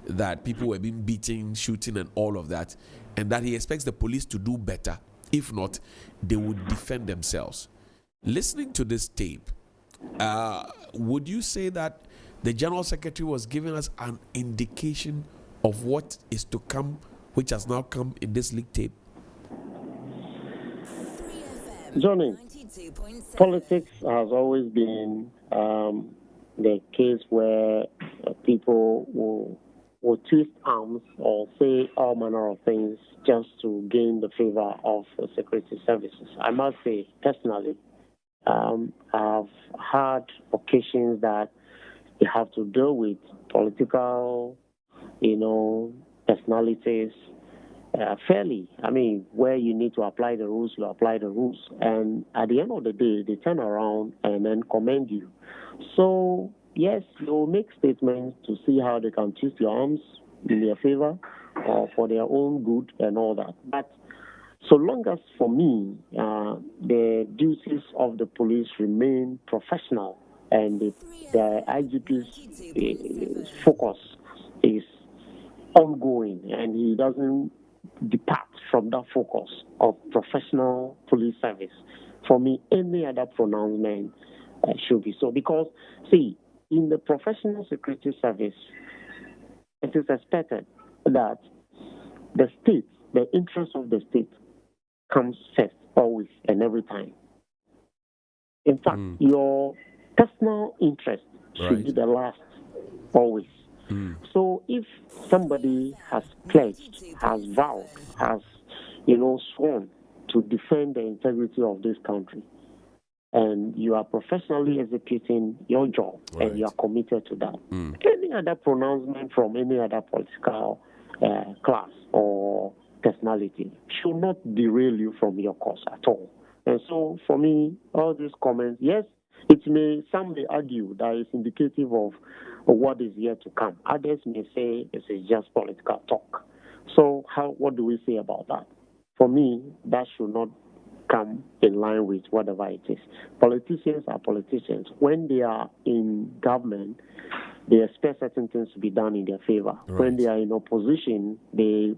that people were being beaten, shooting, and all of that, and that he expects the police to do better. If not, they would defend themselves. Listening to this tape, would you say that the General Secretary was giving us an indication of what is to come, which has now come in this leak tape? Johnny, politics has always been the case where people will twist arms or say all manner of things just to gain the favor of the security services. I must say, personally, I've had occasions that you have to deal with political, personalities fairly. I mean, where you need to apply the rules, you apply the rules. And at the end of the day, they turn around and then commend you. So, yes, they will make statements to see how they can twist your arms in their favor or for their own good and all that. But so long as, for me, the duties of the police remain professional and the IGP's focus is ongoing and he doesn't depart from that focus of professional police service, for me, any other pronouncement should be so. Because, see, in the professional security service, it is expected that the state, the interest of the state, comes first, always and every time. In fact, your personal interest should be the last, always. So if somebody has pledged, has vowed, has, sworn to defend the integrity of this country, and you are professionally executing your job and you are committed to that, any other pronouncement from any other political class or personality should not derail you from your course at all. And so, for me, all these comments, yes, some may argue that it's indicative of what is yet to come. Others may say it is just political talk. So, what do we say about that? For me, that should not come in line with whatever it is. Politicians are politicians. When they are in government, they expect certain things to be done in their favor. Right. When they are in opposition, they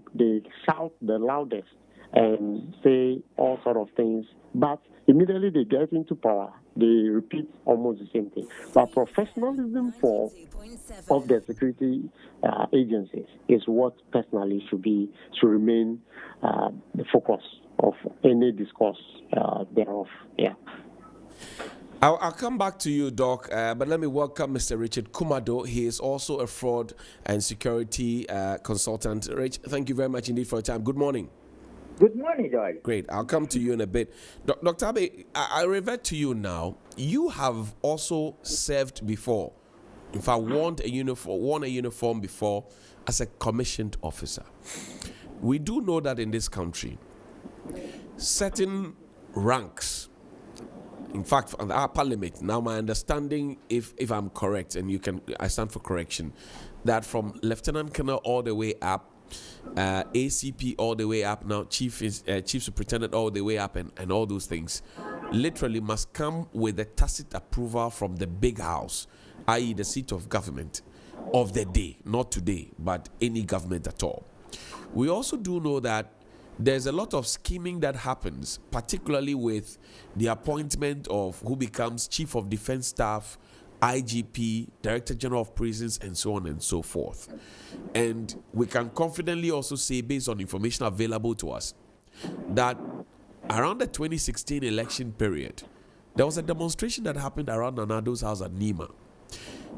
shout the loudest and say all sort of things. But immediately they get into power, they repeat almost the same thing. But professionalism of the security agencies is what personally should remain the focus of any discourse thereof. Yeah. I'll come back to you, Doc, but let me welcome Mr. Richard Kumado. He is also a fraud and security consultant. Rich, thank you very much indeed for your time. Good morning. Good morning, George. Great. I'll come to you in a bit. Dr. Abe, I revert to you now. You have also served before. In fact, worn a uniform before as a commissioned officer. We do know that in this country, certain ranks. In fact, on our parliament, now my understanding, if I'm correct, and I stand for correction, that from Lieutenant Colonel all the way up, ACP all the way up, now Chief Superintendent all the way up, and all those things, literally must come with a tacit approval from the big house, i.e. the seat of government of the day, not today, but any government at all. We also do know that there's a lot of scheming that happens, particularly with the appointment of who becomes Chief of Defense Staff, IGP, Director General of Prisons, and so on and so forth. And we can confidently also say, based on information available to us, that around the 2016 election period, there was a demonstration that happened around Nanado's house at Nima.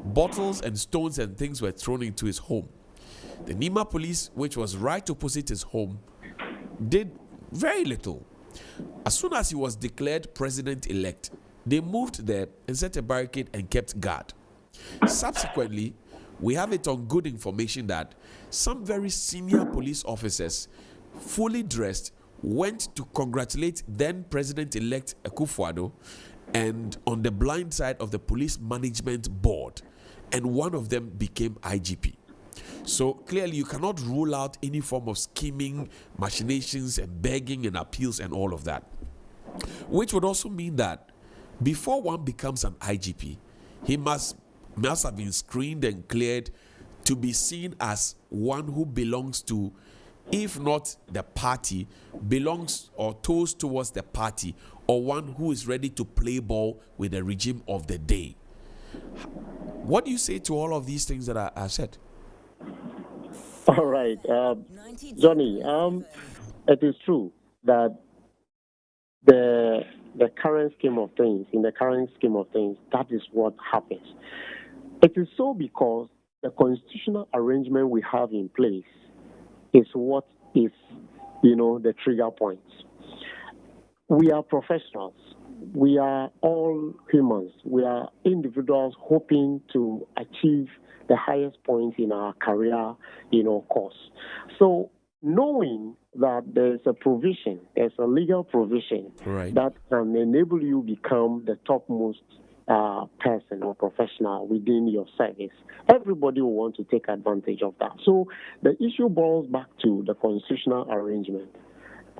Bottles and stones and things were thrown into his home. The Nima police, which was right opposite his home, did very little. As soon as he was declared president-elect, they moved there and set a barricade and kept guard. Subsequently, we have it on good information that some very senior police officers, fully dressed, went to congratulate then President-elect Akufo-Addo and on the blind side of the police management board, and one of them became IGP. So clearly you cannot rule out any form of scheming, machinations and begging and appeals and all of that. Which would also mean that before one becomes an IGP, he must have been screened and cleared to be seen as one who belongs to, if not the party, belongs or toes towards the party, or one who is ready to play ball with the regime of the day. What do you say to all of these things that I said? All right, Johnny. It is true that the current scheme of things, that is what happens. It is so because the constitutional arrangement we have in place is what is, the trigger points. We are professionals. We are all humans. We are individuals hoping to achieve the highest point in our career, course. So knowing that there's a legal provision that can enable you become the topmost person or professional within your service, everybody will want to take advantage of that. So the issue boils back to the constitutional arrangement,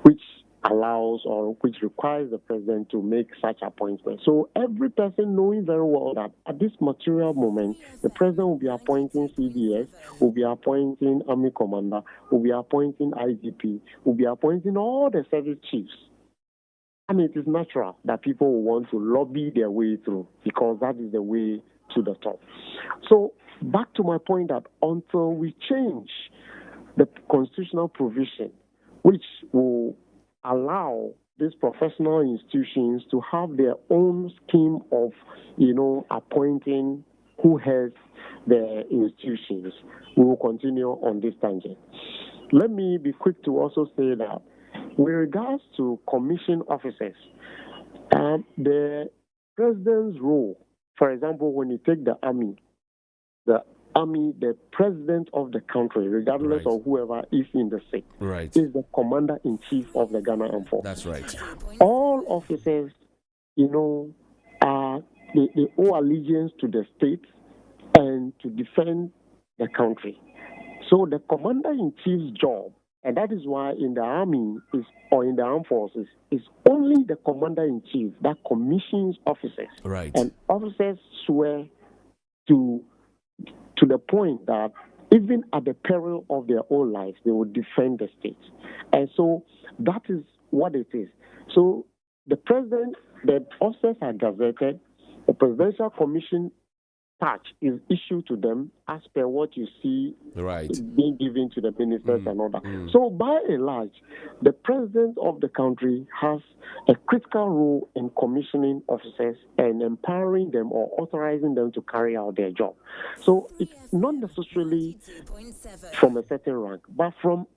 which allows or which requires the president to make such appointments. So every person knowing very well that at this material moment, the president will be appointing CDS, will be appointing Army Commander, will be appointing IGP, will be appointing all the service chiefs. I mean, it is natural that people will want to lobby their way through because that is the way to the top. So back to my point that until we change the constitutional provision, which will allow these professional institutions to have their own scheme of, appointing who has the institutions, we will continue on this tangent. Let me be quick to also say that with regards to commission officers, the president's role, for example, when you take the army, the president of the country, regardless of whoever is in the seat, is the commander-in-chief of the Ghana Armed Forces. That's right. All officers, they owe allegiance to the state and to defend the country. So the commander-in-chief's job, and that is why in the army or in the armed forces, is only the commander-in-chief that commissions officers. Right. And officers swear to the point that even at the peril of their own lives, they will defend the state. And so that is what it is. So the president, the officers are gazetted, the presidential commission patch is issued to them as per what you see being given to the ministers and all that. So by and large, the president of the country has a critical role in commissioning officers and empowering them or authorizing them to carry out their job. So it's not necessarily from a certain rank, but from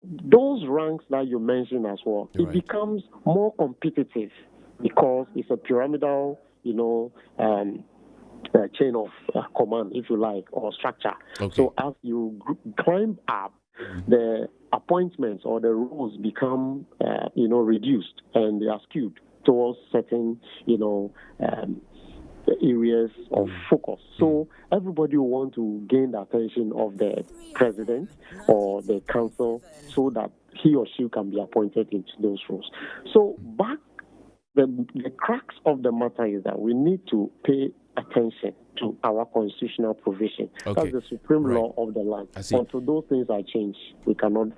those ranks that you mentioned as well, it becomes more competitive because it's a pyramidal, chain of command, if you like, or structure. So as you climb up, the appointments or the roles become, reduced and they are skewed towards certain, areas of focus. So everybody will want to gain the attention of the president or the council so that he or she can be appointed into those roles. So the crux of the matter is that we need to pay attention to our constitutional provision. Okay. That's the supreme law of the land. Until those things are changed, we cannot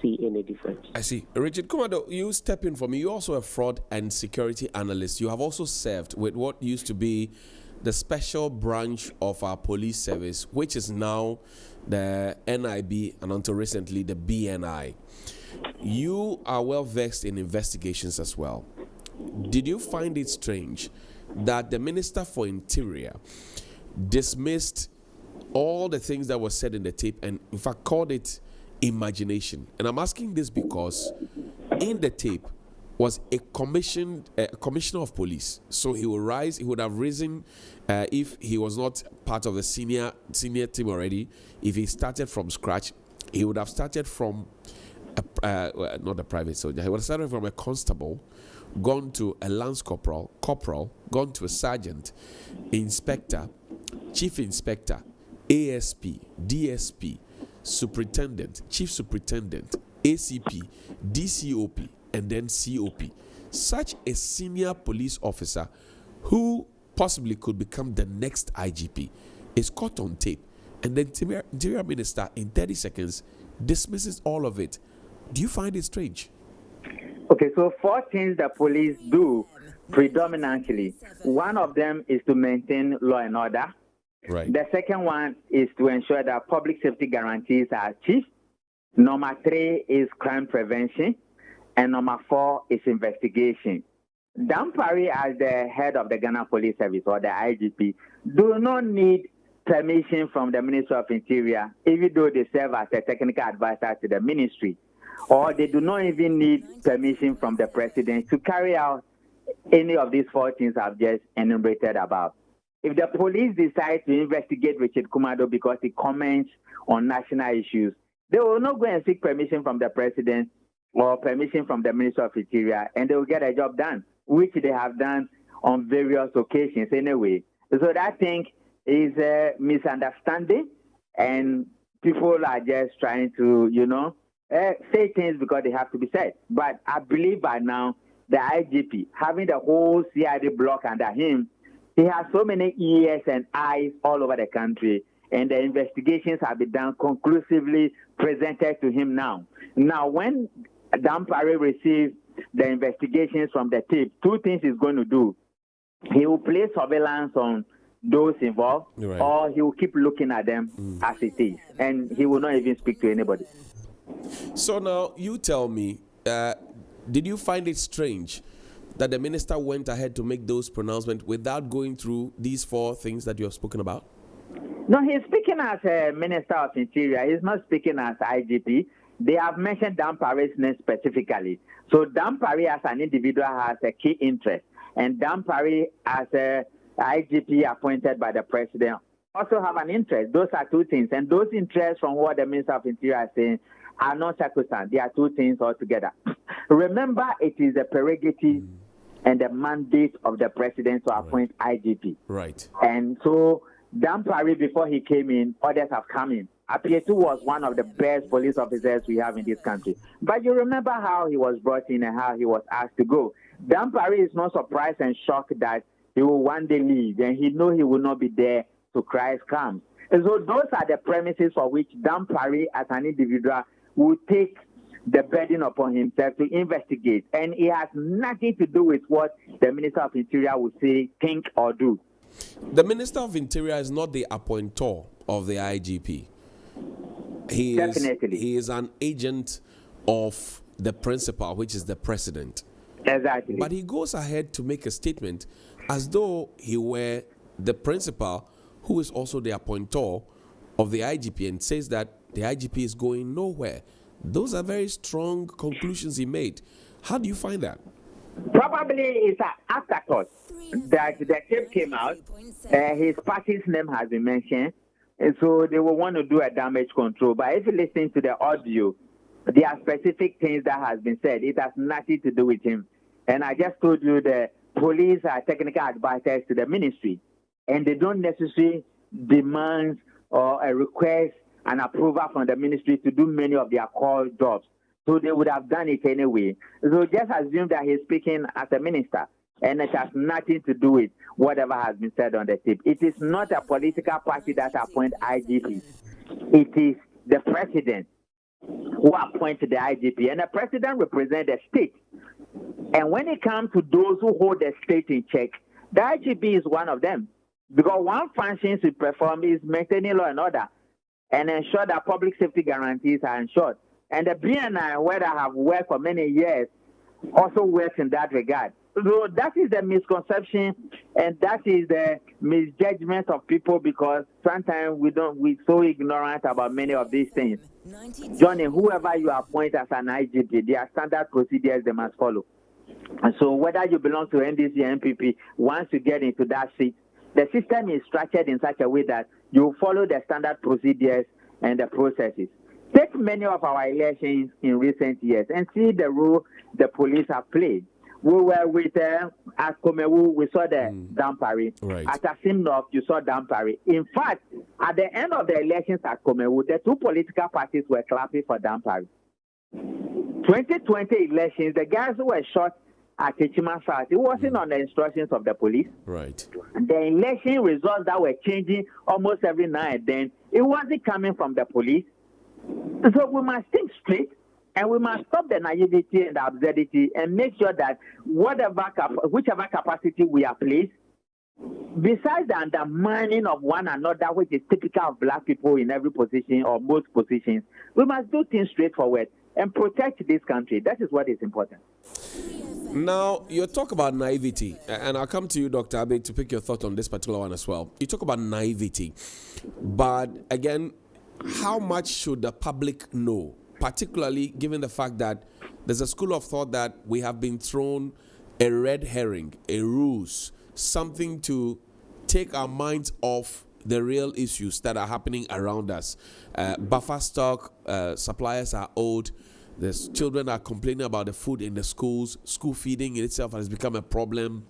see any difference. I see. Richard Kumado, you step in for me. You're also a fraud and security analyst. You have also served with what used to be the special branch of our police service, which is now the NIB and until recently the BNI. You are well versed in investigations as well. Did you find it strange that the Minister for Interior dismissed all the things that were said in the tape and in fact called it imagination? And I'm asking this because in the tape was a commissioner of police. So he would have risen if he was not part of the senior team already. If he started from scratch, he would have started from not a private soldier. He would have started from a constable, gone to a lance corporal, gone to a sergeant, inspector, chief inspector, ASP, DSP, superintendent, chief superintendent, ACP, DCOP, and then COP. Such a senior police officer who possibly could become the next IGP is caught on tape, and the Interior Minister in 30 seconds dismisses all of it. Do you find it strange? Okay, so 4 things the police do predominantly. One of them is to maintain law and order. Right. The second one is to ensure that public safety guarantees are achieved. Number 3 is crime prevention. And number 4 is investigation. Dan Parry, as the head of the Ghana Police Service or the IGP, do not need permission from the Ministry of Interior, even though they serve as a technical advisor to the ministry. Or they do not even need permission from the president to carry out any of these 4 things I've just enumerated above. If the police decide to investigate Richard Kumado because he comments on national issues, they will not go and seek permission from the president or permission from the Minister of Interior, and they will get a job done, which they have done on various occasions anyway. So that thing is a misunderstanding, and people are just trying to, say things because they have to be said. But I believe by now, the IGP, having the whole CID block under him, he has so many ears and eyes all over the country, and the investigations have been done conclusively presented to him now. Now, when Dan Parry receives the investigations from the tape, 2 things he's going to do. He will place surveillance on those involved, right, or he will keep looking at them as it is, and he will not even speak to anybody. So now, you tell me, did you find it strange that the minister went ahead to make those pronouncements without going through these 4 things that you have spoken about? No, he's speaking as a Minister of Interior. He's not speaking as IGP. They have mentioned Dan Parry's name specifically. So Dan Parry as an individual has a key interest. And Dan Parry as a IGP appointed by the president also have an interest. Those are 2 things. And those interests from what the Minister of Interior is saying are not sacrosanct. They are 2 things altogether. Remember, it is the prerogative and the mandate of the president to appoint IGP. Right. And so Dan Parry, before he came in, others have come in. Apietu was one of the best police officers we have in this country. But you remember how he was brought in and how he was asked to go. Dan Parry is not surprised and shocked that he will one day leave, and he knows he will not be there to Christ comes. And so those are the premises for which Dan Parry, as an individual, will take the burden upon himself to investigate. And it has nothing to do with what the Minister of Interior will say, think, or do. The Minister of Interior is not the appointor of the IGP. He is an agent of the principal, which is the president. Exactly. But he goes ahead to make a statement as though he were the principal, who is also the appointor of the IGP, and says that the IGP is going nowhere. Those are very strong conclusions he made. How do you find that? Probably it's an afterthought that the tape came out. His party's name has been mentioned. And so they will want to do a damage control. But if you listen to the audio, There are specific things that has been said. It has nothing to do with him. And I just told you the police are technical advisors to the ministry, and they don't necessarily demand or request an approval from the ministry to do many of their core jobs. So they would have done it anyway. So just assume that he's speaking as a minister, and it has nothing to do with whatever has been said on the tape. It is not a political party that appoints IGP. It is the president who appointed the IGP, and the president represents the state. And when it comes to those who hold the state in check, the IGP is one of them. Because one function to perform is maintaining law and order and ensure that public safety guarantees are ensured. And the BNI, where I have worked for many years, also works in that regard. So that is the misconception, and that is the misjudgment of people, because sometimes we're so ignorant about many of these things. Johnny, whoever you appoint as an IGP, there are standard procedures they must follow. And so whether you belong to NDC or NPP, once you get into that seat, the system is structured in such a way that you follow the standard procedures and the processes. Take many of our elections in recent years and see the role the police have played. We were with at Komewu, we saw the Dampari. Right. At Asim North, you saw Dampari. In fact, at the end of the elections at Komewu, the two political parties were clapping for Dampari. 2020 elections, the guys who were shot at Techima South, it wasn't on the instructions of the police. Right. The election results that were changing almost every now and then, it wasn't coming from the police. So we must think straight, and we must stop the naivety and the absurdity and make sure that whichever capacity we are placed, besides the undermining of one another, which is typical of black people in every position or most positions, we must do things straightforward and protect this country. That is what is important. Now, you talk about naivety, and I'll come to you, Dr. Abe, to pick your thought on this particular one as well. You talk about naivety, but again, how much should the public know, particularly given the fact that there's a school of thought that we have been thrown a red herring, a ruse, something to take our minds off the real issues that are happening around us. Buffer stock, suppliers are owed. The children are complaining about the food in the schools. School feeding in itself has become a problem.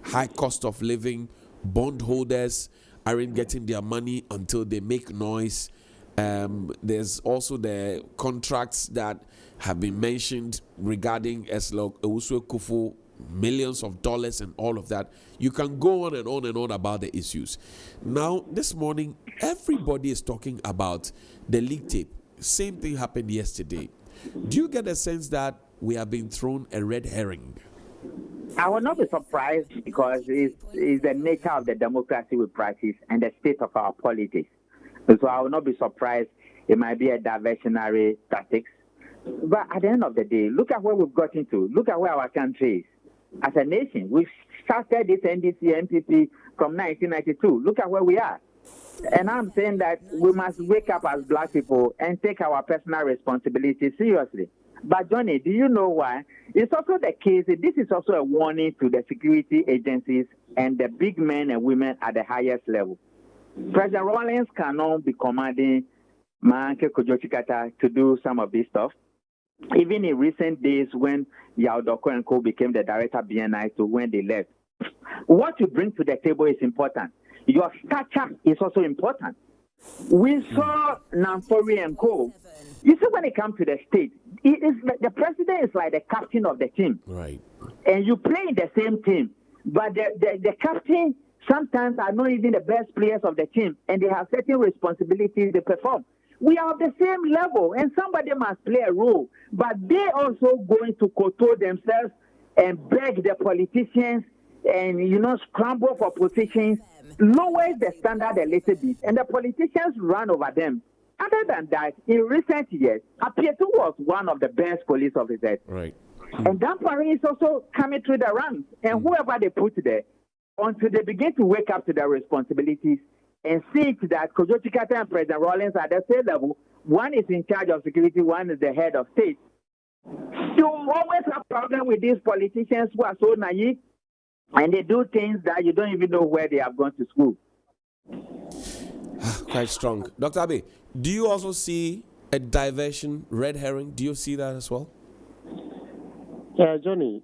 High cost of living. Bondholders aren't getting their money until they make noise. There's also the contracts that have been mentioned regarding Eslog Ewusu Kufu, millions of dollars and all of that. You can go on and on and on about the issues. Now, this morning, everybody is talking about the leak tape. Same thing happened yesterday. Do you get a sense that we have been thrown a red herring? I will not be surprised, because it's the nature of the democracy we practice and the state of our politics. So I will not be surprised. It might be a diversionary tactics. But at the end of the day, look at where we've gotten to. Look at where our country is. As a nation, we've started this NDC NPP from 1992. Look at where we are. And I'm saying that we must wake up as black people and take our personal responsibility seriously. But Johnny, do you know why? It's also the case. This is also a warning to the security agencies and the big men and women at the highest level. President Rawlings cannot be commanding Manke Kojo Chikata to do some of this stuff. Even in recent days, when Yao Doko and Co became the director of BNI, to when they left, what you bring to the table is important. Your stature is also important. We saw Namfori and Co. You see, when it comes to the state, the president is like the captain of the team. Right. And you play in the same team, but the captain sometimes are not even the best players of the team, and they have certain responsibilities they perform. We are at the same level, and somebody must play a role. But they also going to kowtow themselves and beg the politicians and, scramble for positions, lowers the standard a little bit, and the politicians run over them. Other than that, in recent years, Apietu was one of the best police officers. Right. And Dampari is also coming through the ranks, and whoever they put there, until they begin to wake up to their responsibilities and see that Kojo Chikata and President Rawlings are at the same level. One is in charge of security, one is the head of state. You always have problem with these politicians who are so naive, and they do things that you don't even know where they have gone to school. Quite strong. Dr. Abe, do you also see a diversion, red herring? Do you see that as well? Yeah, Johnny.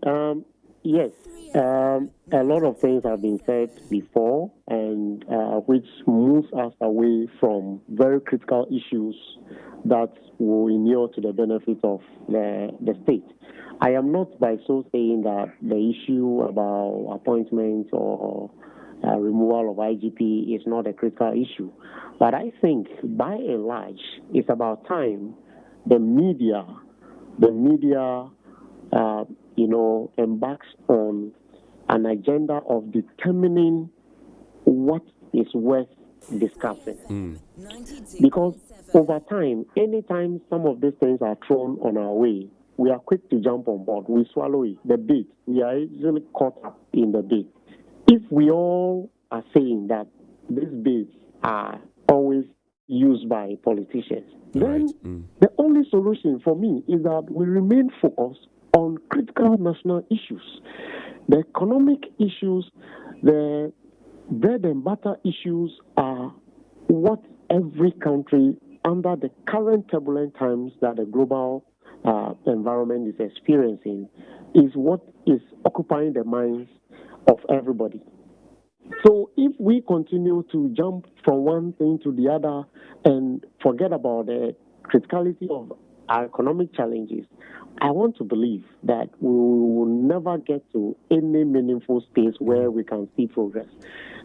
Yes. A lot of things have been said before, and which moves us away from very critical issues that will inure to the benefit of the state. I am not by so saying that the issue about appointments or removal of IGP is not a critical issue. But I think, by and large, it's about time the media, embarks on an agenda of determining what is worth discussing. Because over time, anytime some of these things are thrown on our way, we are quick to jump on board. We swallow it, the bait. We are easily caught up in the bait. If we all are saying that these baits are always used by politicians, then the only solution for me is that we remain focused on critical national issues. The economic issues, the bread and butter issues are what every country, under the current turbulent times that the global environment is experiencing, is what is occupying the minds of everybody. So if we continue to jump from one thing to the other and forget about the criticality of our economic challenges, I want to believe that we will never get to any meaningful space where we can see progress.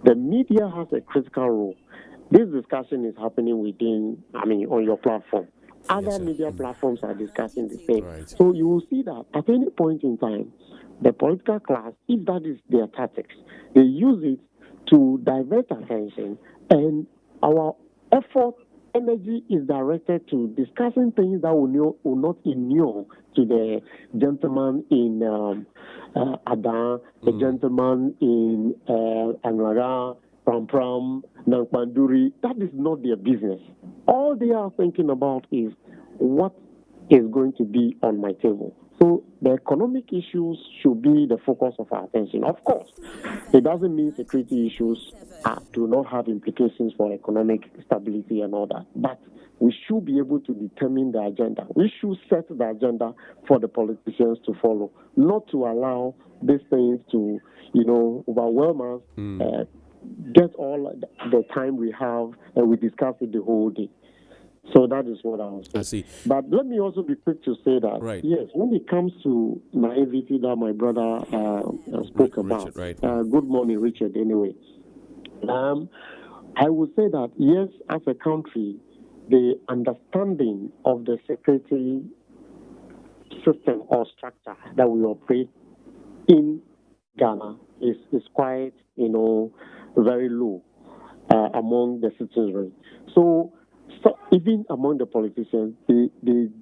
The media has a critical role. This discussion is happening on your platform. Other media platforms are discussing the same. Right. So you will see that at any point in time, the political class, if that is their tactics, they use it to divert attention, and our energy is directed to discussing things that will not inure to the gentleman in Adan, the gentleman in Anwara, Pram, Nankpanduri. That is not their business. All they are thinking about is what is going to be on my table. So the economic issues should be the focus of our attention. Of course, it doesn't mean security issues do not have implications for economic stability and all that. But we should be able to determine the agenda. We should set the agenda for the politicians to follow, not to allow these things to, overwhelm us, get all the time we have, and we discuss it the whole day. So that is what I was saying. I see. But let me also be quick to say that, yes, when it comes to naivety that my brother spoke about, good morning, Richard, anyway. I would say that, yes, as a country, the understanding of the security system or structure that we operate in Ghana is quite, very low among the citizenry. So even among the politicians, they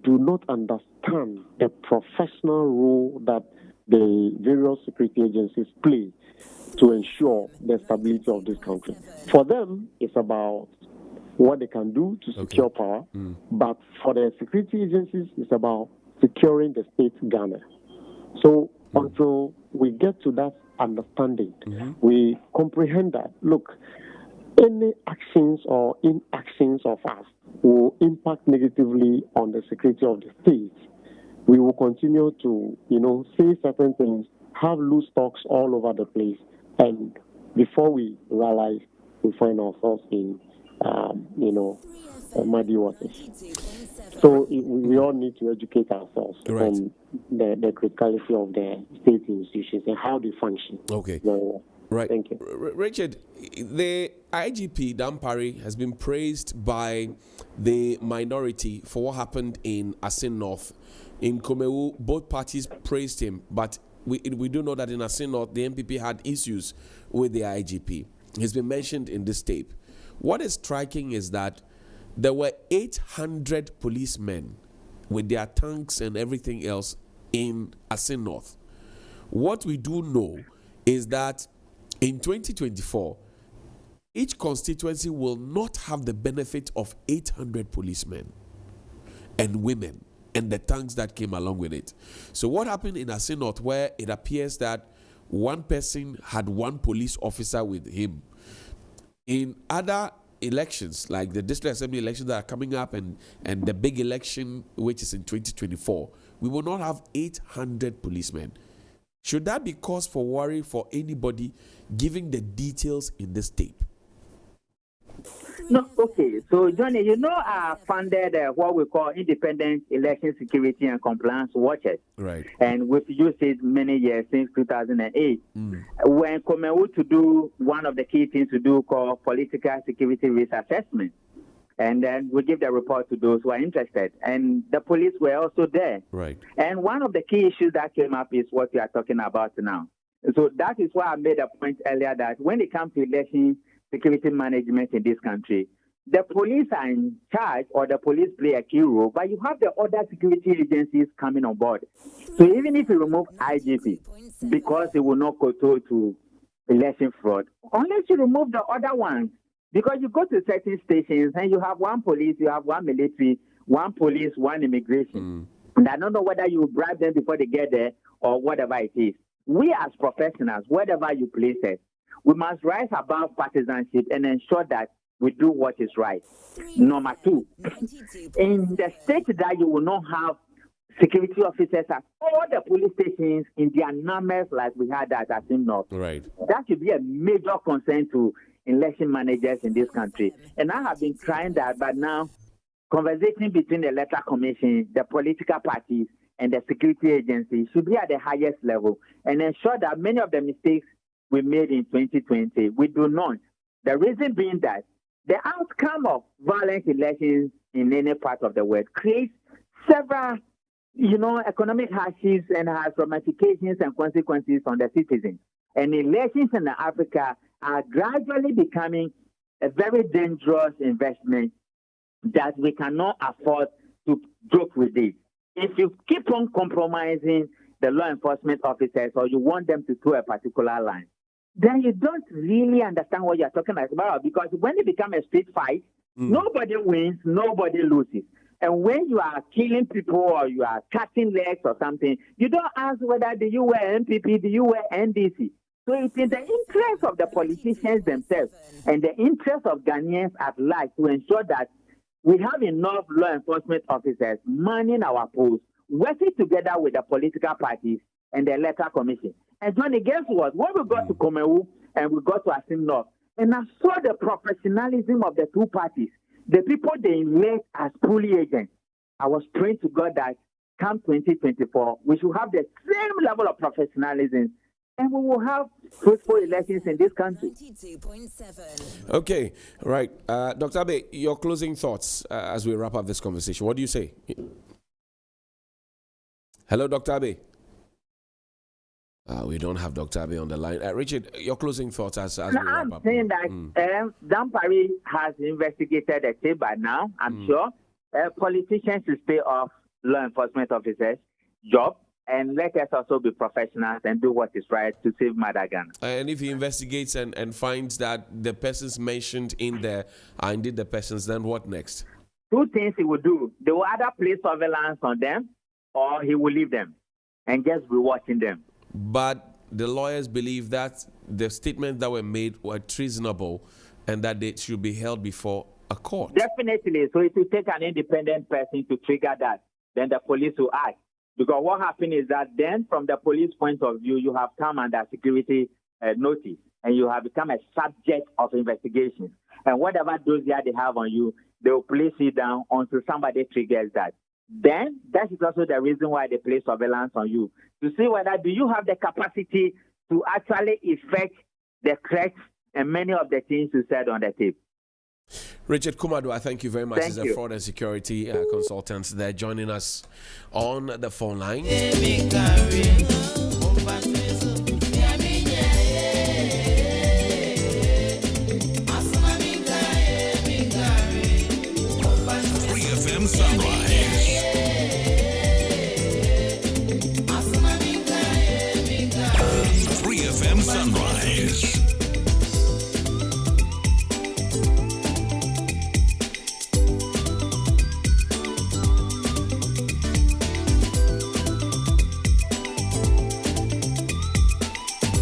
do not understand the professional role that the various security agencies play to ensure the stability of this country. For them, it's about what they can do to secure power, but for the security agencies, it's about securing the state Ghana. So until we get to that understanding, we comprehend that, look, any actions or inactions of us will impact negatively on the security of the state. We will continue to, say certain things, have loose talks all over the place, and before we realize, we find ourselves in, muddy waters. So we all need to educate ourselves on the criticality of the state institutions and how they function. Okay. Right. Thank you. Richard, the IGP, Dampari, has been praised by the minority for what happened in Asin North. In Komewu, both parties praised him, but we do know that in Asin North, the MPP had issues with the IGP. He's been mentioned in this tape. What is striking is that there were 800 policemen with their tanks and everything else in Asin North. What we do know is that in 2024, each constituency will not have the benefit of 800 policemen and women and the tanks that came along with it. So what happened in Asin North, where it appears that one person had one police officer with him, in other elections, like the district assembly elections that are coming up and the big election, which is in 2024, we will not have 800 policemen. Should that be cause for worry for anybody giving the details in this tape? No, okay. So, Johnny, I funded what we call Independent Election Security and Compliance Watchers. Right. And we've used it many years, since 2008. When Komewu to do one of the key things to do called Political Security Risk Assessment. And then we give the report to those who are interested. And the police were also there. Right. And one of the key issues that came up is what we are talking about now. So that is why I made a point earlier that when it comes to election security management in this country, the police are in charge, or the police play a key role, but you have the other security agencies coming on board. So even if you remove IGP, because it will not control to election fraud, unless you remove the other ones, because you go to certain stations and you have one police, you have one military, one police, one immigration. And I don't know whether you bribe them before they get there or whatever it is. We as professionals, wherever you place it, we must rise above partisanship and ensure that we do what is right. Number two, in the state that you will not have security officers at all the police stations in their numbers like we had at Asim North. Right. That should be a major concern to election managers in this country. And I have been trying that, but now conversation between the electoral commission, the political parties, and the security agencies should be at the highest level and ensure that many of the mistakes we made in 2020, we do not. The reason being that the outcome of violent elections in any part of the world creates several, economic hardships and has ramifications and consequences on the citizens. And elections in Africa are gradually becoming a very dangerous investment that we cannot afford to joke with it. If you keep on compromising the law enforcement officers or you want them to toe a particular line, then you don't really understand what you're talking about, because when it becomes a street fight, nobody wins, nobody loses. And when you are killing people or you are cutting legs or something, you don't ask whether do you wear MPP, do you wear NDC. So it's in the interest of the politicians themselves and the interest of Ghanaians at large to ensure that we have enough law enforcement officers manning our posts, working together with the political parties and the electoral commission. And Johnny, guess what? When we got to Komewu and we got to Asim North, and I saw the professionalism of the two parties, the people they elect as police agents, I was praying to God that come 2024, we should have the same level of professionalism and we will have fruitful elections in this country. Okay, right. Dr. Abe, your closing thoughts as we wrap up this conversation. What do you say? Hello, Dr. Abe. We don't have Dr. Abe on the line. Richard, your closing thoughts as we wrap up. I'm saying that Dampari has investigated the tape by now, I'm sure. Politicians should stay off law enforcement officers' job. And let us also be professionals and do what is right to save Mother Ghana. And if he investigates and finds that the persons mentioned in there are indeed the persons, then what next? Two things he will do. They will either place surveillance on them or he will leave them and just be watching them. But the lawyers believe that the statements that were made were treasonable and that they should be held before a court. Definitely. So it will take an independent person to trigger that. Then the police will act. Because what happened is that then, from the police point of view, you have come under security notice and you have become a subject of investigation. And whatever dossier they have on you, they will place it down until somebody triggers that. Then, that is also the reason why they place surveillance on you, to see whether do you have the capacity to actually effect the threats and many of the things you said on the tape. Richard Kumadu, I thank you very much. He's a fraud and security consultant there joining us on the phone line.